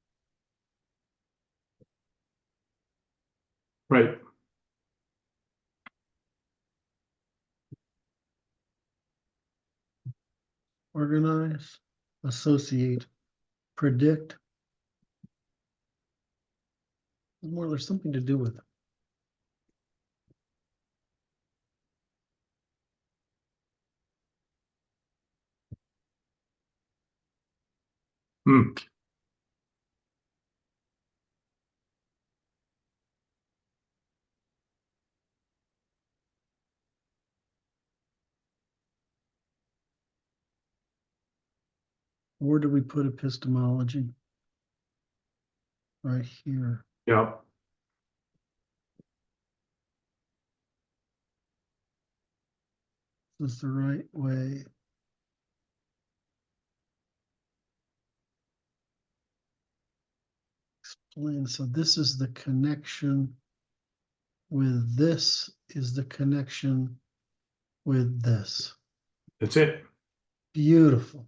Right. Organize, associate, predict. There's something to do with it. Hmm. Where do we put epistemology? Right here. Yeah. Is this the right way? Explain. So this is the connection with this is the connection with this. That's it. Beautiful.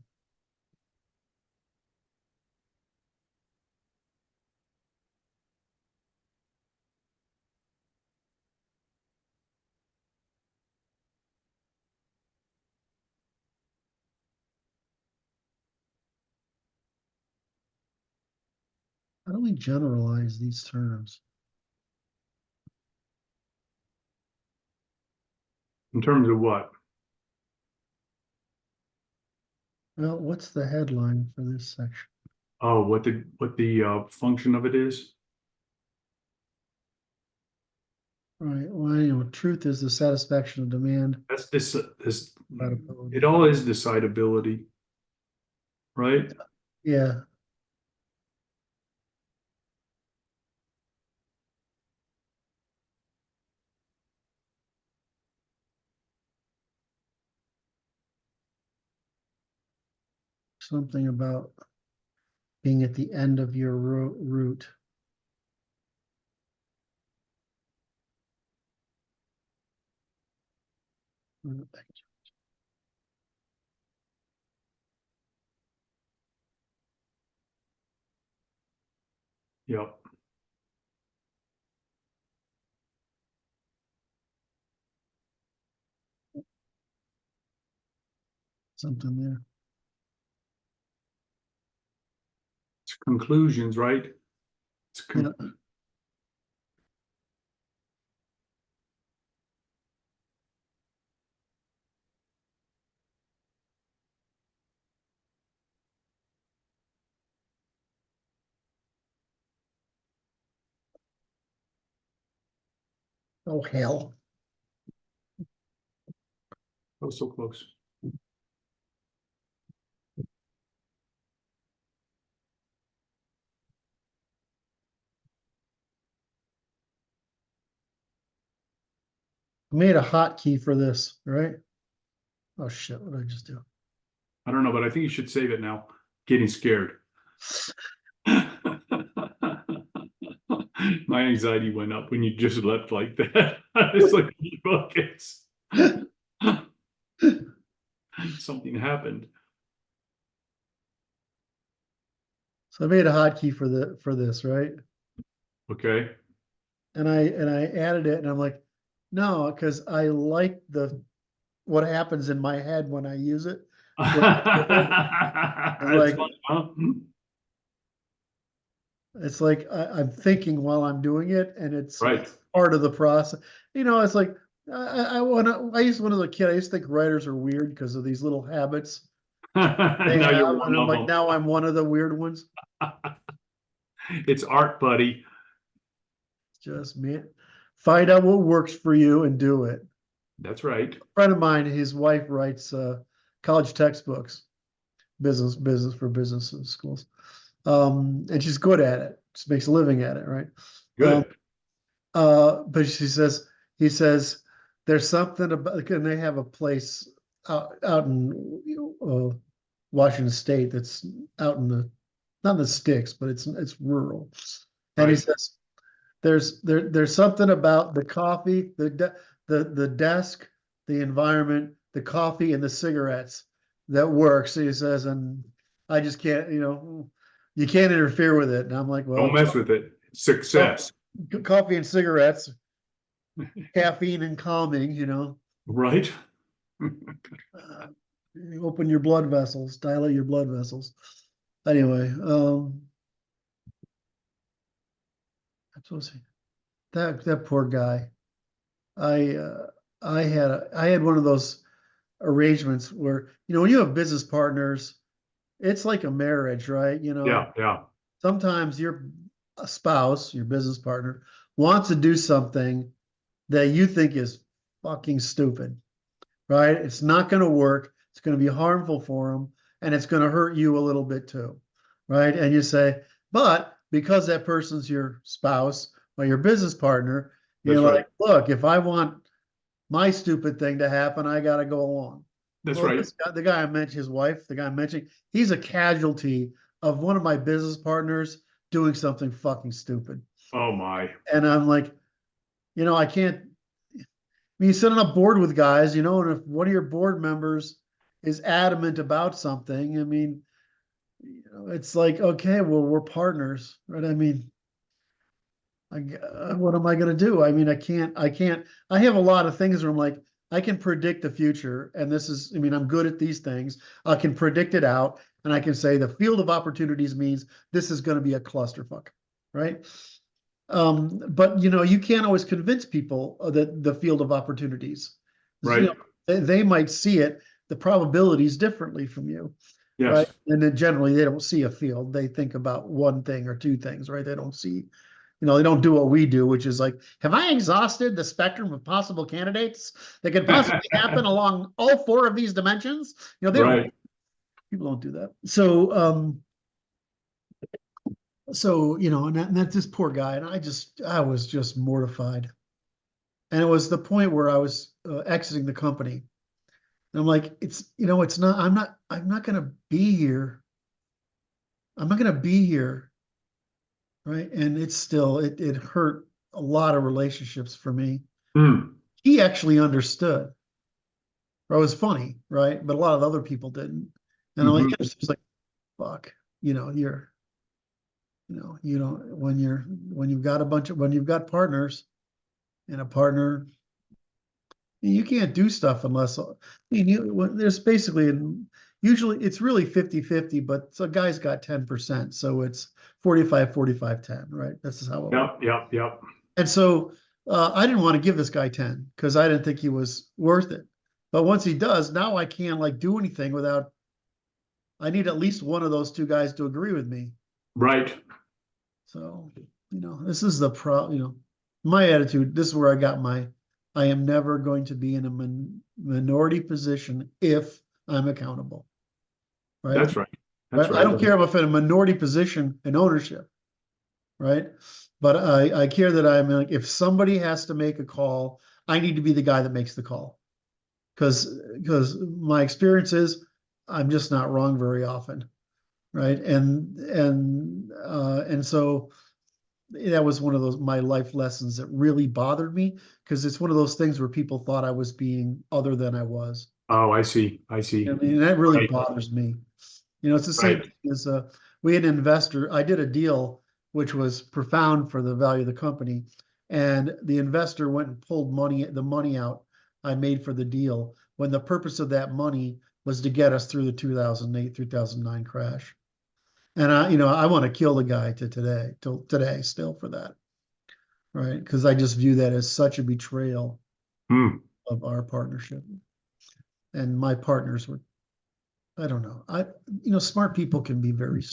How do we generalize these terms? In terms of what? Well, what's the headline for this section? Oh, what the function of it is? Right. Well, truth is the satisfaction of demand. That's this. Compatibility. It all is decidability, right? Yeah. Something about being at the end of your route. Yep. Something there. It's conclusions, right? It's Yeah. Oh, hell. Oh, so close. I made a hotkey for this, right? Oh shit, what did I just do? I don't know, but I think you should save it now. Getting scared. My anxiety went up when you just left like that. It's like buckets. Something happened. So I made a hotkey for this, right? Okay. And I added it and I'm like, no, because I like what happens in my head when I use it. That's like fun, huh? it's like I'm thinking while I'm doing it, and it's Right. part of the process. It's like I used when I was a kid, I used to think writers are weird because of these little habits they Now you're have, one and I'm of like, them. now I'm one of the weird ones. It's art, buddy. Just man, find out what works for you and do it. That's right. A friend of mine, his wife writes college textbooks, business for business schools, and she's good at it. She makes a living at it, right? Good. But he says, there's something about, and they have a place out in Washington State that's out in not in the sticks, but it's rural. And he Right. says, there's something about the coffee, the desk, the environment, the coffee, and the cigarettes that works. He says, and I just can't, you can't interfere with it. And I'm like, well, Don't mess with it. Success, coffee and cigarettes, caffeine and calming. right? Uh, you open your blood vessels, dilate your blood vessels. Anyway, I'm supposed to that poor guy. I had one of those arrangements where, when you have business partners, it's like a marriage, right? Yeah, yeah, Sometimes your spouse, your business partner, wants to do something that you think is fucking stupid, right? It's not going to work. It's going to be harmful for them, and it's going to hurt you a little bit too, right? And you say, but because that person's your spouse or your business partner, you're that's like, right. look, if I want my stupid thing to happen, I got to go along. That's Well, right. this guy, the guy I mentioned, his wife, the guy I'm mentioning, he's a casualty of one of my business partners doing something fucking stupid. Oh my. And I'm like, I can't. I mean, you sit on a board with guys, and if one of your board members is adamant about something, I mean, it's like, okay, well, we're partners, right? I mean, what am I going to do? I mean, I can't. I have a lot of things where I'm like, I can predict the future, and I mean, I'm good at these things. I can predict it out, and I can say the field of opportunities means this is going to be a clusterfuck, right? But you can't always convince people that the field of opportunities, Right. they might see it, the probabilities differently from you, right? Yes. And then generally they don't see a field. They think about one thing or two things, right? They don't see, they don't do what we do, which is like, have I exhausted the spectrum of possible candidates that could possibly happen along all four of these dimensions? They don't, Right. people don't do that. So, and that's this poor guy. And I was just mortified. And it was the point where I was exiting the company. And I'm like, I'm not going to be here. I'm not going to be here. Right. And it hurt a lot of relationships for me. Mm. He actually understood. Or it was funny. Right. But a lot of other people didn't. And I'm like, it's like, fuck, you're, you don't, when you've got partners, and a partner, you can't do stuff unless, I mean, there's basically, usually it's really 50-50, but a guy's got 10%. So it's 45-45-10, right? This is how it works. Yep. And so I didn't want to give this guy 10 because I didn't think he was worth it. But once he does, now I can't do anything without, I need at least one of those two guys to agree with me. Right. So, this is my attitude. This is where I am never going to be in a minority position if I'm accountable. Right. That's right. That's right. I don't care if I'm in a minority position in ownership. Right. But I care that I'm like, if somebody has to make a call, I need to be the guy that makes the call. Because my experience is I'm just not wrong very often. Right. And so that was one of those my life lessons that really bothered me, because it's one of those things where people thought I was being other than I was. Oh, I see. I mean, that really Right. bothers me. It's the same Right. thing as we had an investor. I did a deal which was profound for the value of the company, and the investor went and pulled the money out I made for the deal, when the purpose of that money was to get us through the 2008-2009 crash. And I want to kill the guy till today still for that. Right. Because I just view that as such a betrayal of our partnership. And my partners were, I don't know. Smart people can be very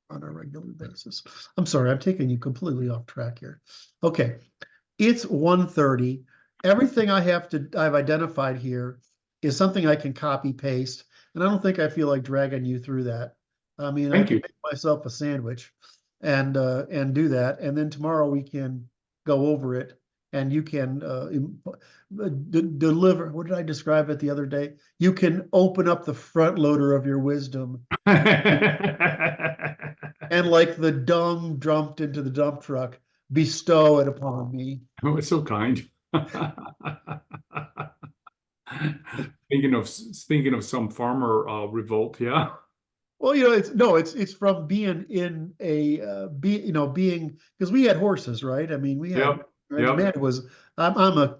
on a regular basis. I'm sorry, I'm taking you completely off track here. Okay. It's 1:30. Everything I've identified here is something I can copy paste. And I don't think I feel like dragging you through that. I mean, I can make myself a sandwich and do that. And then tomorrow we can go over it, and you can deliver. What did I describe it the other day? You can open up the front loader of your wisdom and, like the dung dumped into the dump truck, bestow it upon me. Oh, it's so kind. Thinking of some farmer revolt, yeah. Well, it's from being in a being, because we had horses, right? I mean, we had, Yep, right? yep. Amanda was, I'm a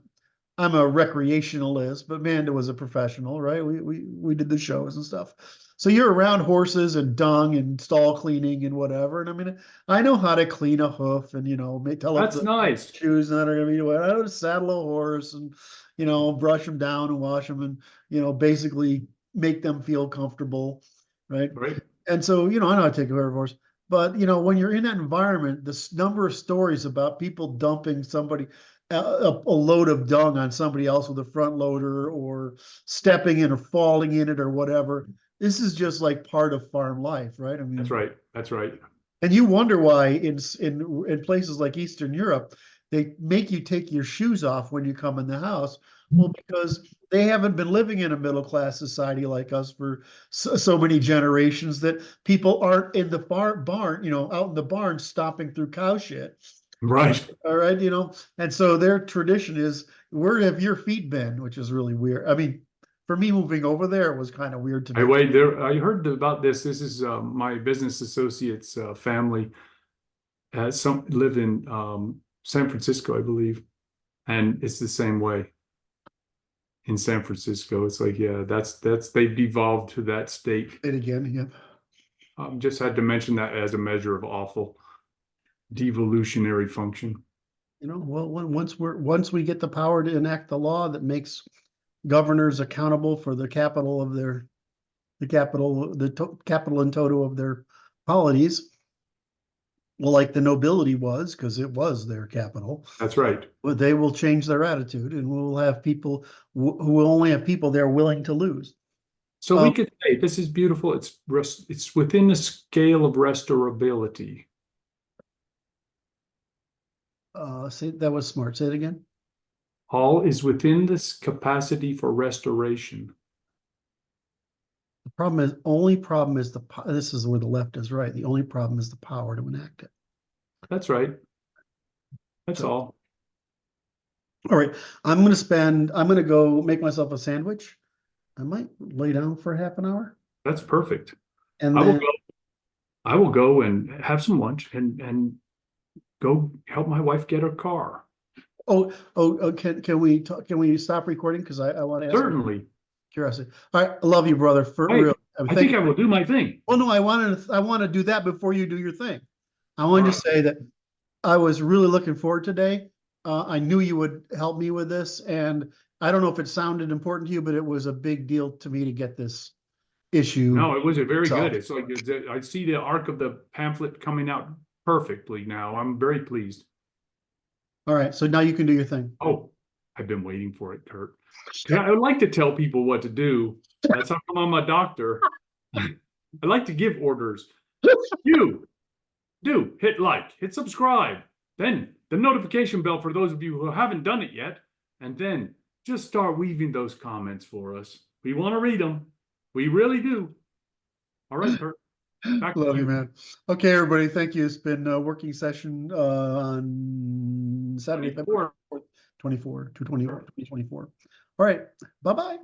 recreationalist, but Amanda was a professional, right? We did the shows and stuff. So you're around horses and dung and stall cleaning and whatever. And I mean, I know how to clean a hoof and tell if That's the nice. shoes that are gonna be wet. I know to saddle a horse and brush them down and wash them and basically make them feel comfortable, right? Right. And so, I know how to take care of a horse. But when you're in that environment, the number of stories about people dumping somebody a load of dung on somebody else with a front loader, or stepping in or falling in it or whatever. This is just like part of farm life, right? I mean, That's right. That's right. and you wonder why in places like Eastern Europe, they make you take your shoes off when you come in the house. Well, because they haven't been living in a middle class society like us for so many generations, that people aren't in the barn, out in the barn stomping through cow shit. Right. All right, and so their tradition is, where have your feet been? Which is really weird. I mean, for me moving over there, it was kind of weird to I me. wait there. I heard about this. This is my business associate's family has some live in San Francisco, I believe, and it's the same way in San Francisco. It's like, yeah, that's they've devolved to that state. It again, yeah. Just had to mention that as a measure of awful devolutionary function. Well, once we get the power to enact the law that makes governors accountable for the capital in toto of their polities, well, like the nobility was, because it was their capital, That's right. but they will change their attitude, and we'll have people who will only have people they're willing to lose. So we could say this is beautiful. It's within the scale of restorability. Say that was smart. Say it again. All is within this capacity for restoration. The only problem is this is where the left is right. The only problem is the power to enact it. That's right. That's all. All right. I'm going to go make myself a sandwich. I might lay down for half an hour. That's perfect. And I will go and have some lunch and go help my wife get her car. Can we stop recording? Because I want to ask. Certainly. Curiosity. All right. I love you, brother. For Hey, real. I think I will do my thing. Well, no, I want to do that before you do your thing. I wanted to say that I was really looking forward today. I knew you would help me with this, and I don't know if it sounded important to you, but it was a big deal to me to get this issue. No, it was very solved. good. It's like I see the arc of the pamphlet coming out perfectly now. I'm very pleased. All right, so now you can do your thing. Oh, I've been waiting for it, Kurt. I would like to tell people what to do. That's how come I'm a doctor. I like to give orders. You do hit like, hit subscribe, then the notification bell for those of you who haven't done it yet, and then just start weaving those comments for us. We want to read them. We really do. All right, Kurt. Love you, man. Okay, everybody. Thank you. It's been a working session on Saturday, February 24, 2024. All right. Bye-bye.